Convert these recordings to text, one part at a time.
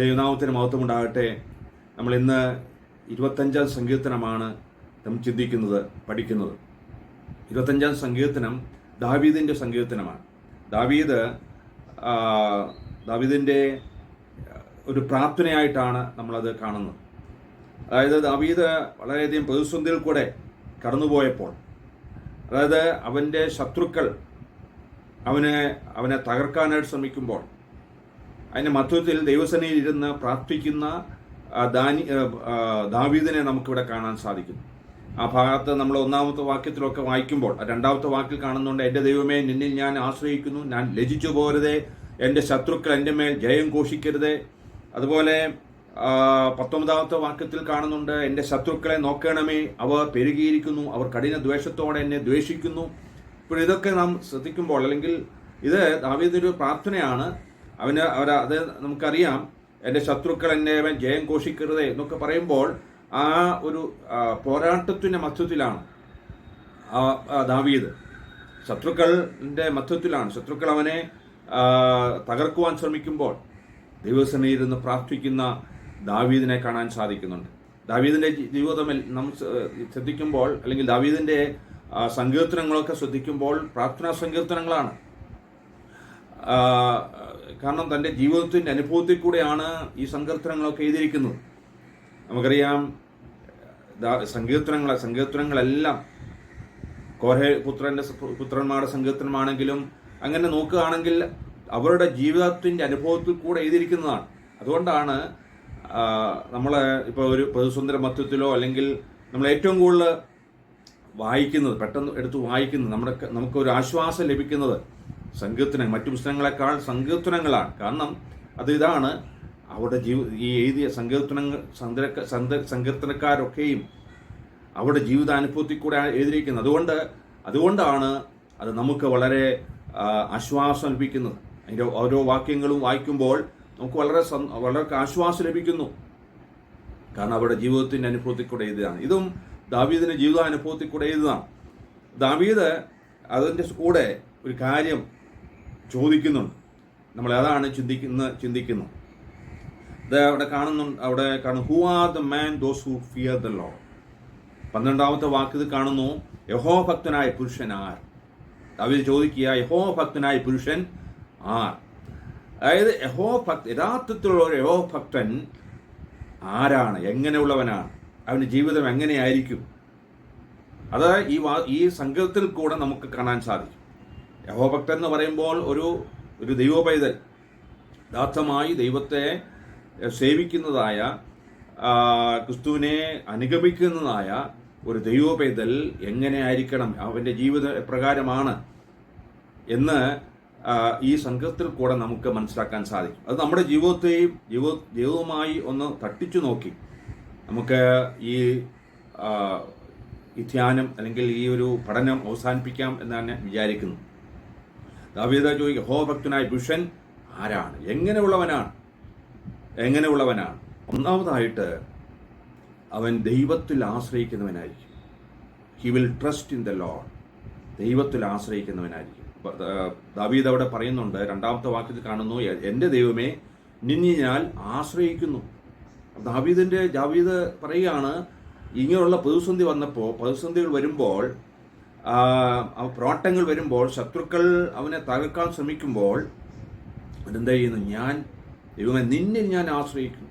ദൈവനാമത്തിന് മഹത്വം ഉണ്ടാകട്ടെ. നമ്മൾ ഇന്ന് 25-ാം സങ്കീർത്തനമാണ് നമ്മൾ ചിന്തിക്കുന്നത്, പഠിക്കുന്നത്. 25-ാം സങ്കീർത്തനം ദാവീദിൻ്റെ സങ്കീർത്തനമാണ്. ദാവീദിൻ്റെ ഒരു പ്രാർത്ഥനയായിട്ടാണ് നമ്മളത് കാണുന്നത്. അതായത് ദാവീദ് വളരെയധികം പ്രതിസന്ധിയിൽ കൂടെ കടന്നുപോയപ്പോൾ, അതായത് അവൻ്റെ ശത്രുക്കൾ അവനെ തകർക്കാനായിട്ട് ശ്രമിക്കുമ്പോൾ, അതിൻ്റെ മധ്യത്തിൽ ദൈവസേനയിൽ ഇരുന്ന് പ്രാർത്ഥിക്കുന്ന ദാവീദിനെ നമുക്കിവിടെ കാണാൻ സാധിക്കുന്നു. ആ ഭാഗത്ത് നമ്മൾ 1-ാമത്തെ വാക്യത്തിലൊക്കെ വായിക്കുമ്പോൾ 2-ാമത്തെ വാക്കിൽ കാണുന്നുണ്ട്, എൻ്റെ ദൈവമേ നിന്നിൽ ഞാൻ ആശ്രയിക്കുന്നു, ഞാൻ ലജിച്ചു പോകരുതേ, എൻ്റെ ശത്രുക്കൾ എൻ്റെ മേൽ ജയം ഘോഷിക്കരുതേ. അതുപോലെ 19-ാമത്തെ വാക്യത്തിൽ കാണുന്നുണ്ട്, എൻ്റെ ശത്രുക്കളെ നോക്കണമേ, അവർ പെരുകിയിരിക്കുന്നു, അവർ കഠിന ദ്വേഷത്തോടെ എന്നെ ദ്വേഷിക്കുന്നു. ഇപ്പോൾ ഇതൊക്കെ നാം ശ്രദ്ധിക്കുമ്പോൾ, അല്ലെങ്കിൽ ഇത് ദാവീദിന്റെ പ്രാർത്ഥനയാണ്. അത് നമുക്കറിയാം, എൻ്റെ ശത്രുക്കൾ എന്നെ ജയം ഘോഷിക്കരുതേ എന്നൊക്കെ പറയുമ്പോൾ ആ ഒരു പോരാട്ടത്തിൻ്റെ മധ്യത്തിലാണ് ദാവീദ്. ശത്രുക്കളുടെ മധ്യത്തിലാണ്. ശത്രുക്കൾ അവനെ തകർക്കുവാൻ ശ്രമിക്കുമ്പോൾ ദൈവസേനയിരുന്ന് പ്രാർത്ഥിക്കുന്ന ദാവീദിനെ കാണാൻ സാധിക്കുന്നുണ്ട്. ദാവീദിന്റെ ജീവിതം നമ്മൾ ശ്രദ്ധിക്കുമ്പോൾ, അല്ലെങ്കിൽ ദാവീദിന്റെ സങ്കീർത്തനങ്ങളൊക്കെ ശ്രദ്ധിക്കുമ്പോൾ പ്രാർത്ഥനാ സങ്കീർത്തനങ്ങളാണ്. കാരണം തൻ്റെ ജീവിതത്തിൻ്റെ അനുഭവത്തിൽ കൂടെയാണ് ഈ സങ്കീർത്തനങ്ങളൊക്കെ എഴുതിയിരിക്കുന്നത്. നമുക്കറിയാം, സങ്കീർത്തനങ്ങളെല്ലാം കോരഹ് പുത്രന്മാരുടെ സങ്കീർത്തനമാണെങ്കിലും അങ്ങനെ നോക്കുകയാണെങ്കിൽ അവരുടെ ജീവിതത്തിൻ്റെ അനുഭവത്തിൽ കൂടെ എഴുതിയിരിക്കുന്നതാണ്. അതുകൊണ്ടാണ് നമ്മൾ ഇപ്പോൾ ഒരു പ്രതിസന്ധി മധ്യത്തിലോ, അല്ലെങ്കിൽ നമ്മൾ ഏറ്റവും കൂടുതൽ വായിക്കുന്നത്, പെട്ടെന്ന് എടുത്ത് വായിക്കുന്നത്, നമുക്കൊരു ആശ്വാസം ലഭിക്കുന്നത് മറ്റു പുസ്തകങ്ങളെക്കാൾ സങ്കീർത്തനങ്ങളാണ്. കാരണം ഇതാണ് അവരുടെ ഈ എഴുതിയ സങ്കീർത്തനക്കാരൊക്കെയും അവരുടെ ജീവിതാനുഭവത്തിൽ കൂടെ എഴുതിയിരിക്കുന്നത്. അതുകൊണ്ടാണ് അത് നമുക്ക് വളരെ ആശ്വാസം ലഭിക്കുന്നത്. അതിൻ്റെ ഓരോ വാക്യങ്ങളും വായിക്കുമ്പോൾ നമുക്ക് വളരെ ആശ്വാസം ലഭിക്കുന്നു. കാരണം അവരുടെ ജീവിതത്തിൻ്റെ അനുഭവത്തിൽ കൂടെ എഴുതുകയാണ്. ഇതും ദാവീദിന്റെ ജീവിതാനുഭവത്തിൽ കൂടെ എഴുതുന്നതാണ്. ദാവീദ് അതിൻ്റെ കൂടെ ഒരു കാര്യം ചോദിക്കുന്നുണ്ട്. നമ്മൾ അതാണ് ചിന്തിക്കുന്നു. അവിടെ കാണുന്നു, who are the man those who fear the lord. 12-ാമത്തെ വാക്യത്തിൽ കാണുന്നു, യഹോഭക്തനായ പുരുഷൻ ആർ. ദാവീദ് ചോദിക്കുക, യഹോഭക്തനായ പുരുഷൻ ആർ. അതായത് യഥാർത്ഥത്തിലുള്ള ഒരു യഹോഭക്തൻ ആരാണ്, എങ്ങനെയുള്ളവനാണ്, അവൻ്റെ ജീവിതം എങ്ങനെയായിരിക്കും, അത് ഈ സങ്കീർത്തനത്തിൽ കൂടെ നമുക്ക് കാണാൻ സാധിക്കും. യഹോഭക്തൻ എന്ന് പറയുമ്പോൾ ഒരു ദൈവപൈതൽ, യഥാർത്ഥമായി ദൈവത്തെ സേവിക്കുന്നതായ, ക്രിസ്തുവിനെ അനുഗമിക്കുന്നതായ ഒരു ദൈവപൈതൽ എങ്ങനെയായിരിക്കണം, അവൻ്റെ ജീവിത പ്രകാരമാണ് എന്ന് ഈ സങ്കീർത്തനത്തിൽ കൂടെ നമുക്ക് മനസ്സിലാക്കാൻ സാധിക്കും. അത് നമ്മുടെ ജീവിതവുമായി ഒന്ന് തട്ടിച്ചു നോക്കി നമുക്ക് ഈ ധ്യാനം, അല്ലെങ്കിൽ ഈ ഒരു പഠനം അവസാനിപ്പിക്കാം എന്നാണ് വിചാരിക്കുന്നു. ദാവീദ് ചോദിക്കുക, യഹോഭക്തനായ പുരുഷൻ ആരാണ്, എങ്ങനെയുള്ളവനാണ്. ഒന്നാമതായിട്ട് അവൻ ദൈവത്തിൽ ആശ്രയിക്കുന്നവനായിരിക്കും. He will trust in the lord. ദൈവത്തിൽ ആശ്രയിക്കുന്നവനായിരിക്കും. ദാവീദ് അവിടെ പറയുന്നുണ്ട്, 2-ാമത്തെ വാക്യത്തിൽ കാണുന്നു, എൻ്റെ ദൈവമേ നിന്നെ ഞാൻ ആശ്രയിക്കുന്നു. ദാവീദ് പറയുകയാണ്, ഇങ്ങനെയുള്ള പ്രതിസന്ധികൾ വരുമ്പോൾ, പോരാട്ടങ്ങൾ വരുമ്പോൾ, ശത്രുക്കൾ അവനെ തകർക്കാൻ ശ്രമിക്കുമ്പോൾ അതെന്താ ചെയ്യുന്നു? ദൈവമേ നിന്നിൽ ഞാൻ ആശ്രയിക്കുന്നു.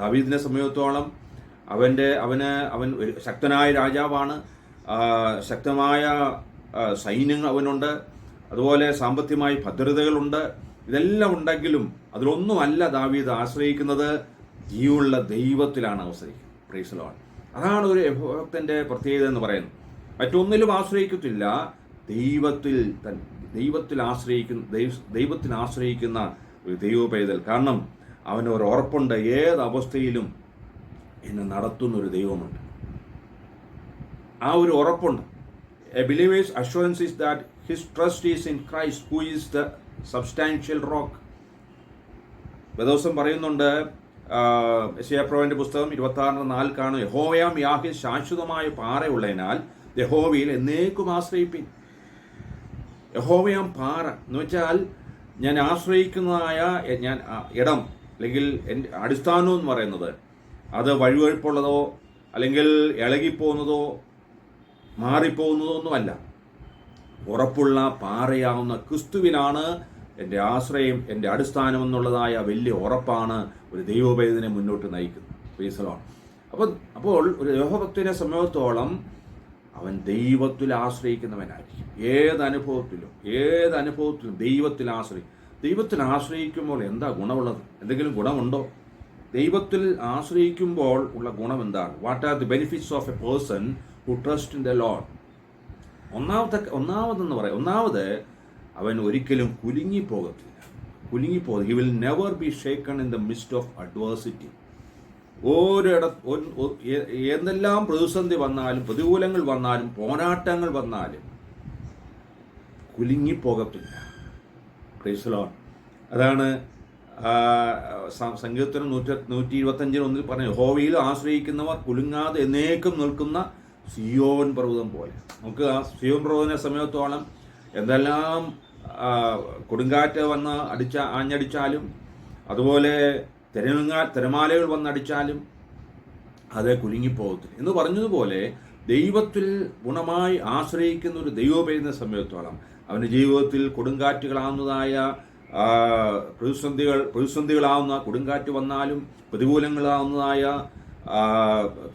ദാവീദിനെ സംബന്ധിച്ചിടത്തോളം അവൻ ശക്തനായ രാജാവാണ്, ശക്തമായ സൈന്യങ്ങൾ അവനുണ്ട്, അതുപോലെ സാമ്പത്തികമായി ഭദ്രതകളുണ്ട്. ഇതെല്ലാം ഉണ്ടെങ്കിലും അതിലൊന്നുമല്ല ദാവീദ് ആശ്രയിക്കുന്നത്, ജീവനുള്ള ദൈവത്തിലാണ് ആശ്രയിക്കുന്നത്. Praise the Lord. അതാണ് ഒരു യഹോഭക്തന്റെ പ്രത്യേകത എന്ന് പറയുന്നത്. മറ്റൊന്നിലും ആശ്രയിക്കത്തില്ല, ദൈവത്തിൽ ആശ്രയിക്കുന്ന ഒരു ദൈവപൈതൽ. കാരണം അവനൊരു ഉറപ്പുണ്ട്, ഏത് അവസ്ഥയിലും എന്നെ നടത്തുന്ന ഒരു ദൈവമുണ്ട്. ആ ഒരു ഉറപ്പുണ്ട്. A believer's assurance is that his trust is in Christ, who is the substantial rock. വേദോസം പറയുന്നുണ്ട്, യെശയ്യാപ്രവചനന്റെ പുസ്തകം 26:4 കാണും, യഹോവയാം യാഹ്വേ ശാശ്വതമായ പാറയുള്ളതിനാൽ യഹോവയിൽ എന്നേക്കും ആശ്രയിപ്പിൻ. യഹോവയാം പാറ എന്ന് വെച്ചാൽ ഞാൻ ആശ്രയിക്കുന്നതായ ഇടം, അല്ലെങ്കിൽ എൻ്റെ അടിസ്ഥാനം എന്ന് പറയുന്നത് അത് വഴുവഴുപ്പുള്ളതോ അല്ലെങ്കിൽ ഇളകിപ്പോകുന്നതോ മാറിപ്പോകുന്നതോ ഒന്നുമല്ല. ഉറപ്പുള്ള പാറയാവുന്ന ക്രിസ്തുവിനാണ് എൻ്റെ ആശ്രയം, എൻ്റെ അടിസ്ഥാനം എന്നുള്ളതായ വലിയ ഉറപ്പാണ് ഒരു ദൈവവേദനെ മുന്നോട്ട് നയിക്കുന്നത്. Praise the Lord. അപ്പോൾ ഒരു ദൈവഭക്തനെ സംബന്ധിച്ചിടത്തോളം അവൻ ദൈവത്തിൽ ആശ്രയിക്കുന്നവനായിരിക്കും. ഏതനുഭവത്തിലും ദൈവത്തിൽ ആശ്രയിക്കുമ്പോൾ എന്താ ഗുണമുള്ളത്? എന്തെങ്കിലും ഗുണമുണ്ടോ? ദൈവത്തിൽ ആശ്രയിക്കുമ്പോൾ ഉള്ള ഗുണം എന്താണ്? What are the benefits of a person who trust in the lord? ഒന്നാമത് അവൻ ഒരിക്കലും കുലുങ്ങിപ്പോകത്തില്ല. He will never be shaken in the midst of adversity. എന്തെല്ലാം പ്രതിസന്ധി വന്നാലും, പ്രതികൂലങ്ങൾ വന്നാലും, പോരാട്ടങ്ങൾ വന്നാലും കുലുങ്ങിപ്പോകത്തില്ല. Praise the Lord. അതാണ് സങ്കീർത്തനം 125:1 പറഞ്ഞു, യഹോവയിൽ ആശ്രയിക്കുന്നവർ കുലുങ്ങാതെ എന്നേക്കും നിൽക്കുന്ന സിയോൻ പർവ്വതം പോലെ. നമുക്ക് ആ സിയോൻ പർവ്വതനെ സമയത്തോളം എന്തെല്ലാം കൊടുങ്കാറ്റ് വന്ന് ആഞ്ഞടിച്ചാലും, അതുപോലെ തിരമാലകൾ വന്നടിച്ചാലും അത് കുലുങ്ങിപ്പോകത്തില്ല എന്ന് പറഞ്ഞതുപോലെ ദൈവത്തിൽ ഗുണമായി ആശ്രയിക്കുന്ന ഒരു ദൈവപൈതലിനെ സമയത്തോളം അവൻ്റെ ജീവിതത്തിൽ കൊടുങ്കാറ്റുകളാവുന്നതായ പ്രതിസന്ധികളാവുന്ന കൊടുങ്കാറ്റ് വന്നാലും, പ്രതികൂലങ്ങളാവുന്നതായ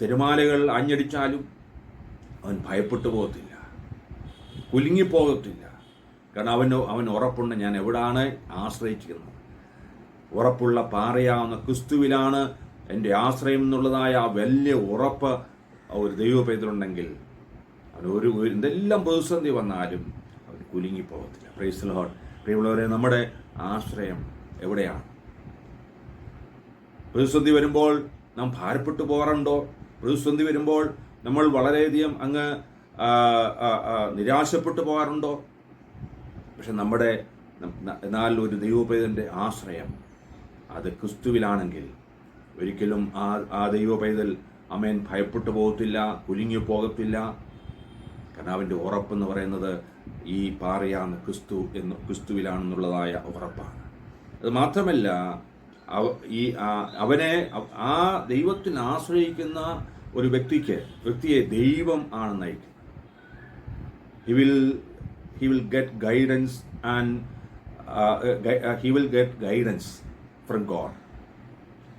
തിരമാലകൾ ആഞ്ഞടിച്ചാലും അവൻ ഭയപ്പെട്ടു പോകത്തില്ല, കുലുങ്ങിപ്പോകത്തില്ല. കാരണം അവൻ ഉറപ്പുണ്ട്, ഞാൻ എവിടാണ് ആശ്രയിച്ചിരിക്കുന്നത്. ഉറപ്പുള്ള പാറയാവുന്ന ക്രിസ്തുവിലാണ് എൻ്റെ ആശ്രയം എന്നുള്ളതായ ആ വലിയ ഉറപ്പ് ഒരു ദൈവപൈതലുണ്ടെങ്കിൽ അവൻ എന്തെല്ലാം പ്രതിസന്ധി വന്നാലും അവൻ കുലുങ്ങിപ്പോകത്തില്ല. Praise the Lord. പ്രിയമുള്ളവരെ, നമ്മുടെ ആശ്രയം എവിടെയാണ്? പ്രതിസന്ധി വരുമ്പോൾ നാം ഭാരപ്പെട്ടു പോകാറുണ്ടോ? പ്രതിസന്ധി വരുമ്പോൾ നമ്മൾ വളരെയധികം അങ്ങ് നിരാശപ്പെട്ടു പോകാറുണ്ടോ? പക്ഷെ എന്നാൽ ഒരു ദൈവപൈതലിൻ്റെ ആശ്രയം അത് ക്രിസ്തുവിലാണെങ്കിൽ ഒരിക്കലും ആ ദൈവപൈതൽ അമേൻ ഭയപ്പെട്ടു പോകത്തില്ല, കുലുങ്ങി പോകത്തില്ല. കാരണം അവൻ്റെ ഉറപ്പെന്ന് പറയുന്നത് ഈ പാറയാണ് ക്രിസ്തുവിലാണെന്നുള്ളതായ ഉറപ്പാണ്. അത് മാത്രമല്ല, ആ ദൈവത്തിൽ ആശ്രയിക്കുന്ന ഒരു വ്യക്തിയെ ദൈവം ആണ് നയിക്കുന്നത്. he will get guidance and he will get guidance from God.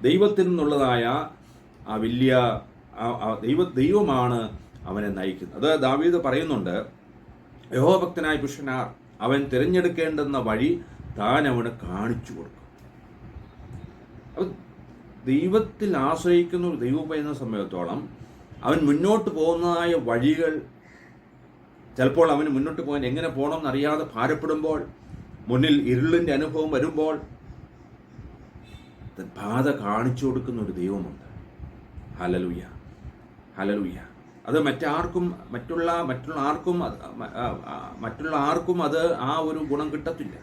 ദൈവത്തിൽ നിന്നുള്ളതായ ആ വലിയ ദൈവമാണ് അവനെ നയിക്കുന്നത്. അത് ദാവീദ് പറയുന്നുണ്ട്, യഹോവഭക്തനായ പുരുഷനാർ അവൻ തിരഞ്ഞെടുക്കേണ്ടുന്ന വഴി താൻ അവന് കാണിച്ചു കൊടുക്കും. അപ്പോൾ ദൈവത്തിൽ ആശ്രയിക്കുന്ന ഒരു ദൈവപൈതലിനെ സംബന്ധിച്ചിടത്തോളം അവൻ മുന്നോട്ട് പോകുന്നതായ വഴികൾ, ചിലപ്പോൾ അവന് മുന്നോട്ട് പോകാൻ എങ്ങനെ പോകണമെന്നറിയാതെ ഭാരപ്പെടുമ്പോൾ, മുന്നിൽ ഇരുളിൻ്റെ അനുഭവം വരുമ്പോൾ പാത കാണിച്ചു കൊടുക്കുന്ന ഒരു ദൈവമുണ്ട്. Hallelujah, hallelujah. അത് മറ്റുള്ള ആർക്കും അത് ആ ഒരു ഗുണം കിട്ടത്തില്ല.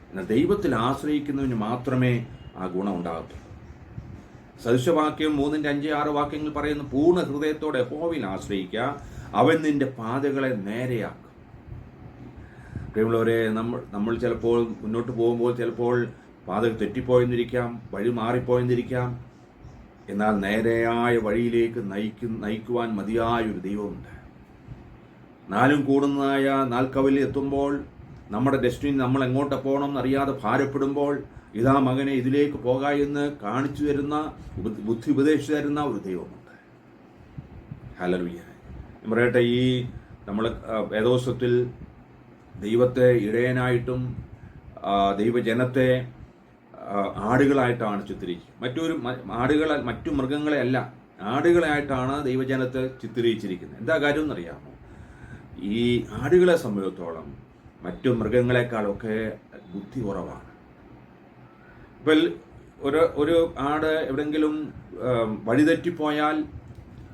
എന്നാൽ ദൈവത്തിൽ ആശ്രയിക്കുന്നതിന് മാത്രമേ ആ ഗുണം ഉണ്ടാകത്തുള്ളൂ. സദൃശവാക്യം 3:5-6 വാക്യങ്ങൾ പറയുന്നു, പൂർണ്ണ ഹൃദയത്തോടെ യഹോവയിൽ ആശ്രയിക്കുക, അവൻ നിന്റെ പാതകളെ നേരെയാക്കും. പ്രിയമുള്ളവരെ, നമ്മൾ ചിലപ്പോൾ മുന്നോട്ട് പോകുമ്പോൾ ചിലപ്പോൾ പാതകൾ തെറ്റിപ്പോയെന്നിരിക്കാം, വഴി മാറിപ്പോയെന്നിരിക്കാം. എന്നാൽ നേരെയായ വഴിയിലേക്ക് നയിക്കുവാൻ മതിയായൊരു ദൈവമുണ്ട്. നാലും കൂടുന്നതായ നാൽക്കവലിൽ എത്തുമ്പോൾ, നമ്മുടെ ഡെസ്റ്റിനി നമ്മൾ എങ്ങോട്ട് പോകണം എന്നറിയാതെ ഭാരപ്പെടുമ്പോൾ, ഇതാ മകനെ ഇതിലേക്ക് പോക എന്ന് കാണിച്ചു തരുന്ന, ബുദ്ധി ഉപദേശിച്ചു തരുന്ന ഒരു ദൈവമുണ്ട്. ഹല്ലേലൂയ. പറയട്ടെ, നമ്മൾ വേദോത്സവത്തിൽ ദൈവത്തെ ഇടയനായിട്ടും ദൈവജനത്തെ ആടുകളായിട്ടാണ് ചിത്രീകരിക്കുന്നത്. മറ്റു മൃഗങ്ങളെ അല്ല, ആടുകളായിട്ടാണ് ദൈവജനത്തെ ചിത്രീകരിച്ചിരിക്കുന്നത്. എന്താ കാര്യം എന്നറിയാമോ? ഈ ആടുകളെ സംബന്ധിച്ചിടത്തോളം മറ്റു മൃഗങ്ങളെക്കാളൊക്കെ ബുദ്ധി കുറവാണ്. ഇപ്പോൾ ഒരു ആട് എവിടെയെങ്കിലും വഴിതെറ്റിപ്പോയാൽ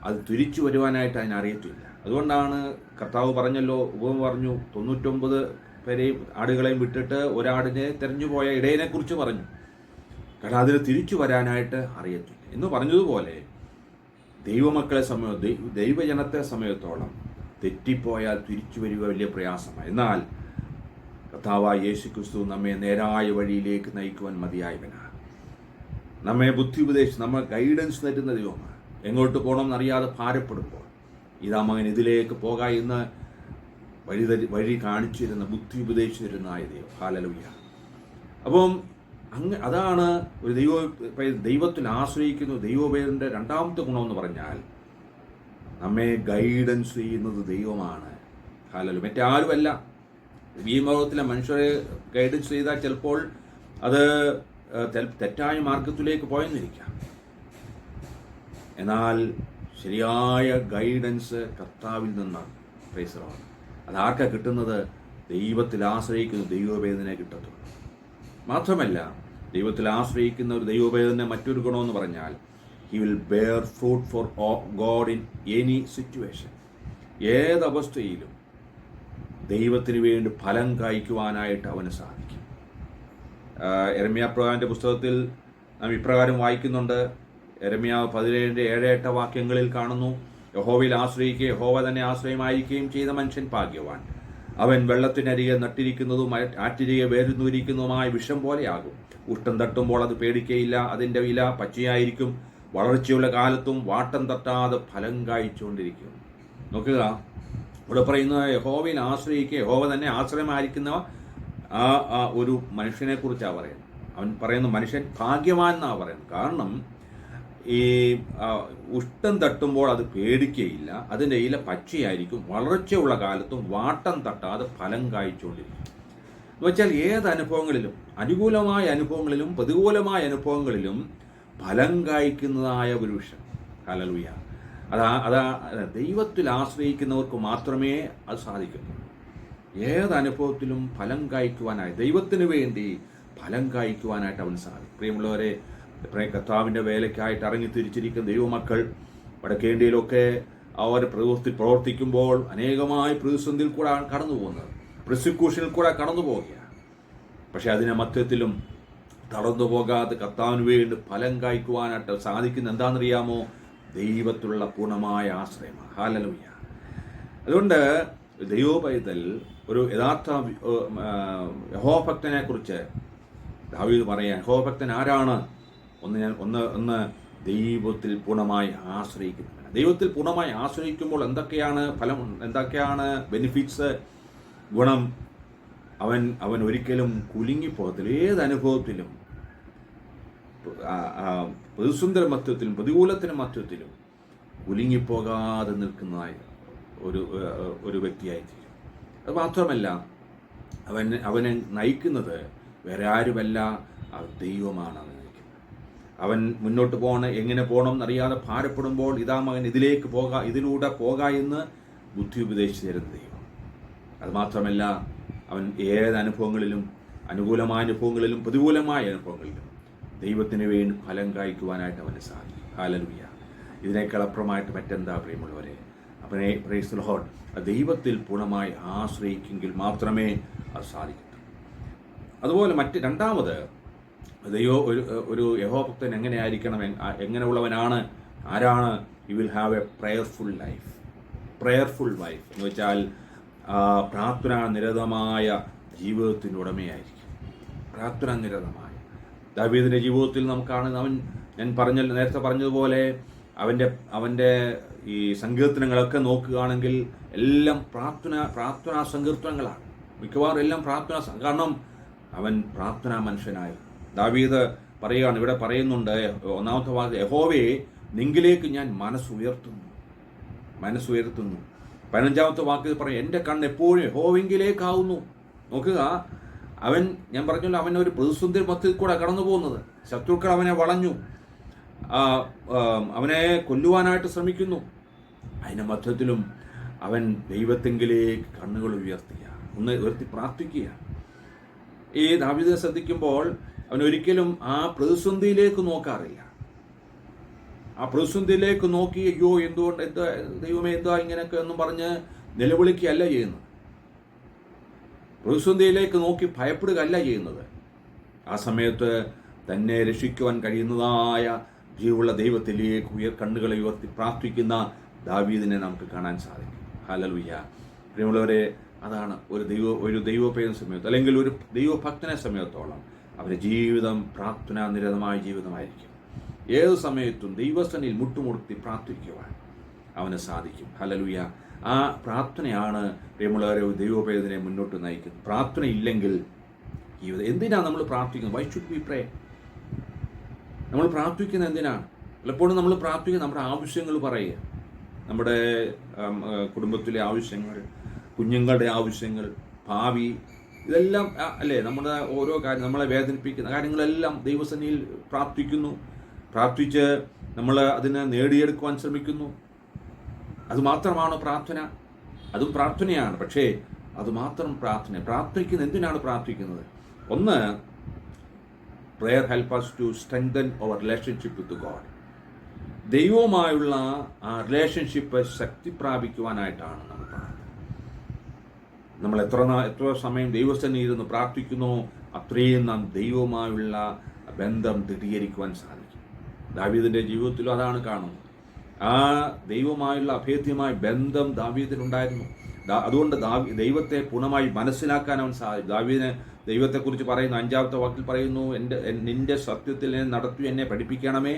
അത് തിരിച്ചു വരുവാനായിട്ട് അതിനറിയത്തില്ല. അതുകൊണ്ടാണ് കർത്താവ് പറഞ്ഞല്ലോ, ഉപമ പറഞ്ഞു, 99 പേരെയും ആടുകളെയും വിട്ടിട്ട് ഒരാടിനെ തെരഞ്ഞുപോയ ഇടയനെക്കുറിച്ച് പറഞ്ഞു. കാരണം അതിന് തിരിച്ചു വരാനായിട്ട് അറിയത്തില്ല എന്ന് പറഞ്ഞതുപോലെ ദൈവമക്കളെ ദൈവജനത്തെ സമയത്തോളം തെറ്റിപ്പോയാൽ തിരിച്ചു വരിക വലിയ പ്രയാസമാണ്. എന്നാൽ കർത്താവായ യേശുക്രിസ്തു നമ്മെ നേരായ വഴിയിലേക്ക് നയിക്കുവാൻ മതിയായവനാണ്. നമ്മെ ബുദ്ധി ഉപദേശിച്ച് നമ്മൾ ഗൈഡൻസ് തരുന്ന ദൈവമാണ്. എങ്ങോട്ട് പോകണം എന്നറിയാതെ ഭാരപ്പെടുമ്പോൾ ഇതാ മകൻ ഇതിലേക്ക് പോകാ എന്ന് വഴി കാണിച്ചു തരുന്ന, ബുദ്ധി ഉപദേശിച്ചു തരുന്ന ആയ ദൈവം. ഹല്ലേലൂയ. അപ്പം അതാണ് ഒരു ദൈവത്തിൽ ആശ്രയിക്കുന്ന ദൈവവേദന്റെ രണ്ടാമത്തെ ഗുണമെന്ന് പറഞ്ഞാൽ നമ്മെ ഗൈഡൻസ് ചെയ്യുന്നത് ദൈവമാണ്. ഹല്ലേലൂയ. മറ്റാരുമല്ല. ഈ ലോകത്തിലെ മനുഷ്യരെ ഗൈഡൻസ് ചെയ്താൽ ചിലപ്പോൾ അത് തെറ്റായ മാർഗത്തിലേക്ക് പോയെന്നിരിക്കാം. എന്നാൽ ശരിയായ ഗൈഡൻസ് കർത്താവിൽ നിന്നാണ്. Praise the Lord. അതാർക്കാ കിട്ടുന്നത്? ദൈവത്തിൽ ആശ്രയിക്കുന്ന ദൈവവേദന കിട്ടത്തുള്ളൂ. മാത്രമല്ല, ദൈവത്തിൽ ആശ്രയിക്കുന്ന ഒരു ദൈവവേദന മറ്റൊരു ഗുണമെന്ന് പറഞ്ഞാൽ he will bear fruit for God in any situation. ഏതവസ്ഥയിലും ദൈവത്തിന് വേണ്ടി ഫലം കായ്ക്കുവാനായിട്ട് അവന് സാധിക്കും. യെരമ്യാ പ്രവാചകന്റെ പുസ്തകത്തിൽ നാം ഇപ്രകാരം വായിക്കുന്നുണ്ട്. യെരമ്യാ 17:7-8 വാക്യങ്ങളിൽ കാണുന്നു, യഹോവയിൽ ആശ്രയിക്കുകയും യഹോവ തന്നെ ആശ്രയമായിരിക്കുകയും ചെയ്ത മനുഷ്യൻ ഭാഗ്യവാൻ. അവൻ വെള്ളത്തിനരികെ നട്ടിരിക്കുന്നതും ആറ്റിരികെ വേരുന്നൂരിക്കുന്നതുമായ വിഷം പോലെയാകും. ഉഷ്ടം തട്ടുമ്പോൾ അത് പേടിക്കയില്ല, അതിൻ്റെ ഇല പച്ചയായിരിക്കും, വളർച്ചയുള്ള കാലത്തും വാട്ടം തട്ടാതെ ഫലം കായ്ച്ചുകൊണ്ടിരിക്കും. നോക്കുക, ഇവിടെ പറയുന്നത് യഹോവയിൽ ആശ്രയിക്കുക, യഹോവ തന്നെ ആശ്രയമായിരിക്കുന്ന ആ ഒരു മനുഷ്യനെ കുറിച്ചാണ് പറയുന്നത്. അവൻ പറയുന്ന മനുഷ്യൻ ഭാഗ്യവാൻ എന്നാണ് പറയുന്നത്. കാരണം ഈ ഉഷ്ടം തട്ടുമ്പോൾ അത് പേടിക്കുകയില്ല, അതിൻ്റെ ഇല പച്ചയായിരിക്കും, വളർച്ചയുള്ള കാലത്തും വാട്ടം തട്ടാതെ ഫലം കായ്ച്ചുകൊണ്ടിരിക്കും. എന്ന് വെച്ചാൽ ഏത് അനുഭവങ്ങളിലും, അനുകൂലമായ അനുഭവങ്ങളിലും പ്രതികൂലമായ അനുഭവങ്ങളിലും ഫലം കായ്ക്കുന്നതായ ഒരു വിഷയം. ഹല്ലേലൂയ. അതാ ദൈവത്തിൽ ആശ്രയിക്കുന്നവർക്ക് മാത്രമേ അത് സാധിക്കത്തുള്ളൂ. ഏത് അനുഭവത്തിലും ഫലം കായ്ക്കുവാനായി, ദൈവത്തിന് വേണ്ടി ഫലം കായ്ക്കുവാനായിട്ട് അവന് സാധിക്കും. പ്രിയമുള്ളവരെ, കർത്താവിൻ്റെ വേലയ്ക്കായിട്ട് ഇറങ്ങിത്തിരിച്ചിരിക്കുന്ന ദൈവമക്കൾ വടക്കേന്ത്യയിലൊക്കെ അവർ പ്രവർത്തിക്കുമ്പോൾ അനേകമായ പ്രതിസന്ധിയിൽ കൂടെ കടന്നു പോകുന്നത്, പ്രോസിക്യൂഷനിൽ കൂടെ കടന്നു പോവുകയാണ്. പക്ഷെ അതിനെ മധ്യത്തിലും തളർന്നു പോകാതെ കർത്താവിന് വേണ്ടി ഫലം കായ്ക്കുവാനായിട്ട് സാധിക്കുന്ന എന്താണെന്നറിയാമോ? ദൈവത്തിലുള്ള പൂർണ്ണമായ ആശ്രയമാണ്. ഹല്ലേലൂയ. അതുകൊണ്ട് ദൈവപൈതൽ ഒരു യഥാർത്ഥ യഹോഭക്തനെ കുറിച്ച് ദാവീദ് പറയാൻ, യഹോഭക്തൻ ആരാണ്? ഒന്ന് ദൈവത്തിൽ പൂർണ്ണമായി ആശ്രയിക്കുന്നത്. ദൈവത്തിൽ പൂർണ്ണമായി ആശ്രയിക്കുമ്പോൾ എന്തൊക്കെയാണ് ഫലം, എന്തൊക്കെയാണ് ബെനിഫിറ്റ്സ്, ഗുണം? അവൻ ഒരിക്കലും കുലുങ്ങിപ്പോകത്തില്ല. ഏത് അനുഭവത്തിലും, പ്രതിസന്ധിയുടെ മധ്യത്തിലും പ്രതികൂലത്തിൻ്റെ മധ്യത്തിലും കുലുങ്ങിപ്പോകാതെ നിൽക്കുന്നതായ ഒരു വ്യക്തിയായിത്തീരും. അത് മാത്രമല്ല, അവനെ നയിക്കുന്നത് വേറെ ആരുമല്ല, ദൈവമാണ് അവൻ നയിക്കുന്നത്. അവൻ മുന്നോട്ട് എങ്ങനെ പോകണം എന്നറിയാതെ ഭാരപ്പെടുമ്പോൾ ഇതാ മകൻ ഇതിലൂടെ പോക എന്ന് ബുദ്ധി ഉപദേശിച്ചു തരുന്ന ദൈവം. അത് മാത്രമല്ല, അവൻ ഏത് അനുഭവങ്ങളിലും, അനുകൂലമായ അനുഭവങ്ങളിലും പ്രതികൂലമായ അനുഭവങ്ങളിലും ദൈവത്തിന് വേണ്ടി ഫലം കായ്ക്കുവാനായിട്ട് അവന് സാധിക്കും. ഹല്ലേലൂയ. ഇതിനേക്കാൾ അപ്പുറമായിട്ട് മറ്റെന്താ പ്രിയമുള്ളവരെ? അവനെ പ്രൈസ് ദി ലോർഡ്, ദൈവത്തിൽ പൂർണ്ണമായി ആശ്രയിക്കെങ്കിൽ മാത്രമേ അത് സാധിക്കൂ. അതുപോലെ രണ്ടാമത് ഒരു യഹോഭക്തൻ എങ്ങനെയായിരിക്കണം, എങ്ങനെയുള്ളവനാണ്, ആരാണ്? You will have A prayerful life എന്ന് വെച്ചാൽ പ്രാർത്ഥനാ നിരതമായ ജീവിതത്തിൻ്റെ ഉടമയായിരിക്കും. പ്രാർത്ഥനാ നിരതമായ ദാവീദിൻ്റെ ജീവിതത്തിൽ നമുക്കാണ്, നേരത്തെ പറഞ്ഞതുപോലെ അവൻ്റെ ഈ സങ്കീർത്തനങ്ങളൊക്കെ നോക്കുകയാണെങ്കിൽ എല്ലാം പ്രാർത്ഥനാ സങ്കീർത്തനങ്ങളാണ്. മിക്കവാറും എല്ലാം കാരണം അവൻ പ്രാർത്ഥനാ മനുഷ്യനായി. ദാവീദ് പറയുകയാണ്, ഇവിടെ പറയുന്നുണ്ട് 1-ാമത്തെ വാക്യം, യഹോവേ നിങ്കിലേക്ക് ഞാൻ മനസ്സുയർത്തുന്നു. 15-ാമത്തെ വാക്യത്തിൽ പറയും, എൻ്റെ കണ്ണ് എപ്പോഴും യഹോവെങ്കിലേക്കാവുന്നു. നോക്കുക, ഞാൻ പറഞ്ഞല്ലോ, അവൻ ഒരു പ്രതിസന്ധി മധ്യത്തിൽ കൂടെ കടന്നു പോകുന്നത്. ശത്രുക്കൾ അവനെ വളഞ്ഞു, അവനെ കൊല്ലുവാനായിട്ട് ശ്രമിക്കുന്നു. അതിൻ്റെ മധ്യത്തിലും അവൻ ദൈവത്തെങ്കിലേക്ക് കണ്ണുകൾ ഉയർത്തി പ്രാർത്ഥിക്കുക. ഈ ദാവീദിനെ ശ്രദ്ധിക്കുമ്പോൾ അവൻ ഒരിക്കലും ആ പ്രതിസന്ധിയിലേക്ക് നോക്കാറില്ല. ആ പ്രതിസന്ധിയിലേക്ക് നോക്കി അയ്യോ എന്തുകൊണ്ട്, ദൈവമേ എന്താ ഇങ്ങനെയൊക്കെ എന്നും പറഞ്ഞ് നിലവിളിക്കുകയല്ല ചെയ്യുന്നത്. പ്രതിസന്ധിയിലേക്ക് നോക്കി ഭയപ്പെടുകയല്ല ചെയ്യുന്നത്. ആ സമയത്ത് തന്നെ രക്ഷിക്കുവാൻ കഴിയുന്നതായ ജീവനുള്ള ദൈവത്തിലേക്ക് കണ്ണുകളെ ഉയർത്തി പ്രാർത്ഥിക്കുന്ന ദാവീദിനെ നമുക്ക് കാണാൻ സാധിക്കും. ഹല്ലേലൂയ. പ്രിയമുള്ളവരെ, അതാണ് ഒരു ദൈവപേന സമയത്ത്, അല്ലെങ്കിൽ ഒരു ദൈവഭക്തനെ സമയത്തോളം അവരുടെ ജീവിതം പ്രാർത്ഥനാ നിരതമായ ജീവിതമായിരിക്കും. ഏത് സമയത്തും ദൈവസന്നിധിയിൽ മുട്ടുമുട്ടി പ്രാർത്ഥിക്കുവാൻ അവന് സാധിക്കും. ഹല്ലേലൂയ. ആ പ്രാർത്ഥനയാണ് പ്രിയമുള്ളവരെ ദൈവോപേതനെ മുന്നോട്ട് നയിക്കുന്നത്. പ്രാർത്ഥന ഇല്ലെങ്കിൽ എന്തിനാണ് നമ്മൾ പ്രാർത്ഥിക്കുന്നത്? വൈ ഷുഡ് വി പ്രേ? നമ്മൾ പ്രാർത്ഥിക്കുന്നത് എന്തിനാണ്? പലപ്പോഴും നമ്മൾ പ്രാർത്ഥിക്കുന്നത് നമ്മുടെ ആവശ്യങ്ങൾ പറയുക, നമ്മുടെ കുടുംബത്തിലെ ആവശ്യങ്ങൾ, കുഞ്ഞുങ്ങളുടെ ആവശ്യങ്ങൾ, ഭാവി, ഇതെല്ലാം അല്ലേ നമ്മുടെ ഓരോ കാര്യം, നമ്മളെ വേദനിപ്പിക്കുന്ന കാര്യങ്ങളെല്ലാം ദൈവസന്നിധിയിൽ പ്രാർത്ഥിക്കുന്നു. പ്രാർത്ഥിച്ച് നമ്മൾ അതിനെ നേടിയെടുക്കുവാൻ ശ്രമിക്കുന്നു. അതുമാത്രമാണോ പ്രാർത്ഥന? അതും പ്രാർത്ഥനയാണ്. പക്ഷേ അതുമാത്രം പ്രാർത്ഥിക്കുന്ന എന്തിനാണ് പ്രാർത്ഥിക്കുന്നത്? ഒന്ന്, prayer help us to strengthen our relationship with God. ദൈവവുമായുള്ള ആ റിലേഷൻഷിപ്പ് ശക്തി പ്രാപിക്കുവാനായിട്ടാണ് നമ്മൾ പ്രാർത്ഥന. നമ്മൾ എത്ര സമയം ദൈവസന്നിധിയിൽ ഇരുന്ന് പ്രാർത്ഥിക്കുന്നോ അത്രയും നാം ദൈവവുമായുള്ള ബന്ധം ദൃഢീകരിക്കുവാൻ സാധിക്കും. ദാവീദിന്റെ ജീവിതത്തിലും അതാണ് കാണുന്നത്. ആ ദൈവവുമായുള്ള അഭേദ്യമായ ബന്ധം ദാവീദിനുണ്ടായിരുന്നു. അതുകൊണ്ട് ദൈവത്തെ പൂർണ്ണമായി മനസ്സിലാക്കാൻ അവൻ സാധിക്കും. ദാവീദിനെ ദൈവത്തെക്കുറിച്ച് പറയുന്നു, 5-ാമത്തെ വാക്കിൽ പറയുന്നു, നിന്റെ സത്യത്തിൽ എന്നെ നടത്തി എന്നെ പഠിപ്പിക്കണമേ,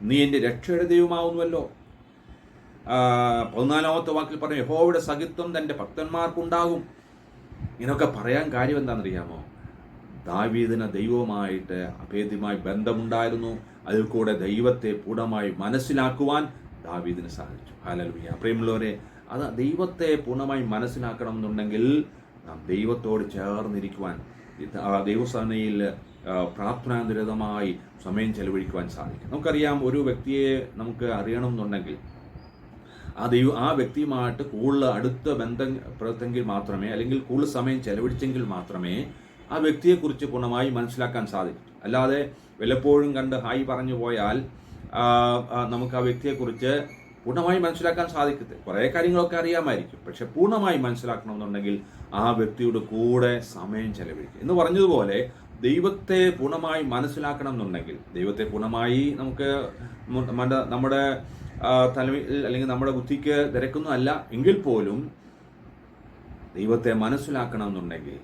നീ എൻ്റെ രക്ഷയുടെ ദൈവമാവുന്നുവല്ലോ. 14-ാമത്തെ വാക്കിൽ പറയും, യഹോവയുടെ സഖിത്വം തൻ്റെ ഭക്തന്മാർക്കുണ്ടാകും. ഇങ്ങനെയൊക്കെ പറയാൻ കാര്യം എന്താണെന്നറിയാമോ? ദാവീദിന് ദൈവവുമായിട്ട് അഭേദ്യമായി ബന്ധമുണ്ടായിരുന്നു. അതിൽ കൂടെ ദൈവത്തെ പൂർണ്ണമായി മനസ്സിലാക്കുവാൻ ദാവീദിന് സാധിച്ചു. ഹല്ലേലൂയ. പ്രിയമുള്ളവരെ, അത് ദൈവത്തെ പൂർണ്ണമായി മനസ്സിലാക്കണമെന്നുണ്ടെങ്കിൽ നാം ദൈവത്തോട് ചേർന്നിരിക്കുവാൻ, ദൈവസേനയിൽ പ്രാർത്ഥനാനിരതമായി സമയം ചെലവഴിക്കുവാൻ സാധിക്കും. നമുക്കറിയാം, ഒരു വ്യക്തിയെ നമുക്ക് അറിയണമെന്നുണ്ടെങ്കിൽ ആ വ്യക്തിയുമായിട്ട് കൂടുതൽ അടുത്ത ബന്ധപ്പെടുത്തെങ്കിൽ മാത്രമേ, അല്ലെങ്കിൽ കൂടുതൽ സമയം ചെലവഴിച്ചെങ്കിൽ മാത്രമേ ആ വ്യക്തിയെക്കുറിച്ച് പൂർണ്ണമായി മനസ്സിലാക്കാൻ സാധിക്കും. അല്ലാതെ വല്ലപ്പോഴും കണ്ട് ഹായ് പറഞ്ഞു പോയാൽ നമുക്ക് ആ വ്യക്തിയെക്കുറിച്ച് പൂർണ്ണമായി മനസ്സിലാക്കാൻ സാധിക്കത്തില്ല. കുറേ കാര്യങ്ങളൊക്കെ അറിയാമായിരിക്കും, പക്ഷെ പൂർണ്ണമായി മനസ്സിലാക്കണമെന്നുണ്ടെങ്കിൽ ആ വ്യക്തിയുടെ കൂടെ സമയം ചെലവഴിക്കും. എന്ന് പറഞ്ഞതുപോലെ ദൈവത്തെ പൂർണ്ണമായി മനസ്സിലാക്കണം എന്നുണ്ടെങ്കിൽ, ദൈവത്തെ പൂർണ്ണമായി നമുക്ക് നമ്മുടെ തലയിൽ അല്ലെങ്കിൽ നമ്മുടെ ബുദ്ധിക്ക് തിരക്കുന്നതല്ല എങ്കിൽ പോലും ദൈവത്തെ മനസ്സിലാക്കണം എന്നുണ്ടെങ്കിൽ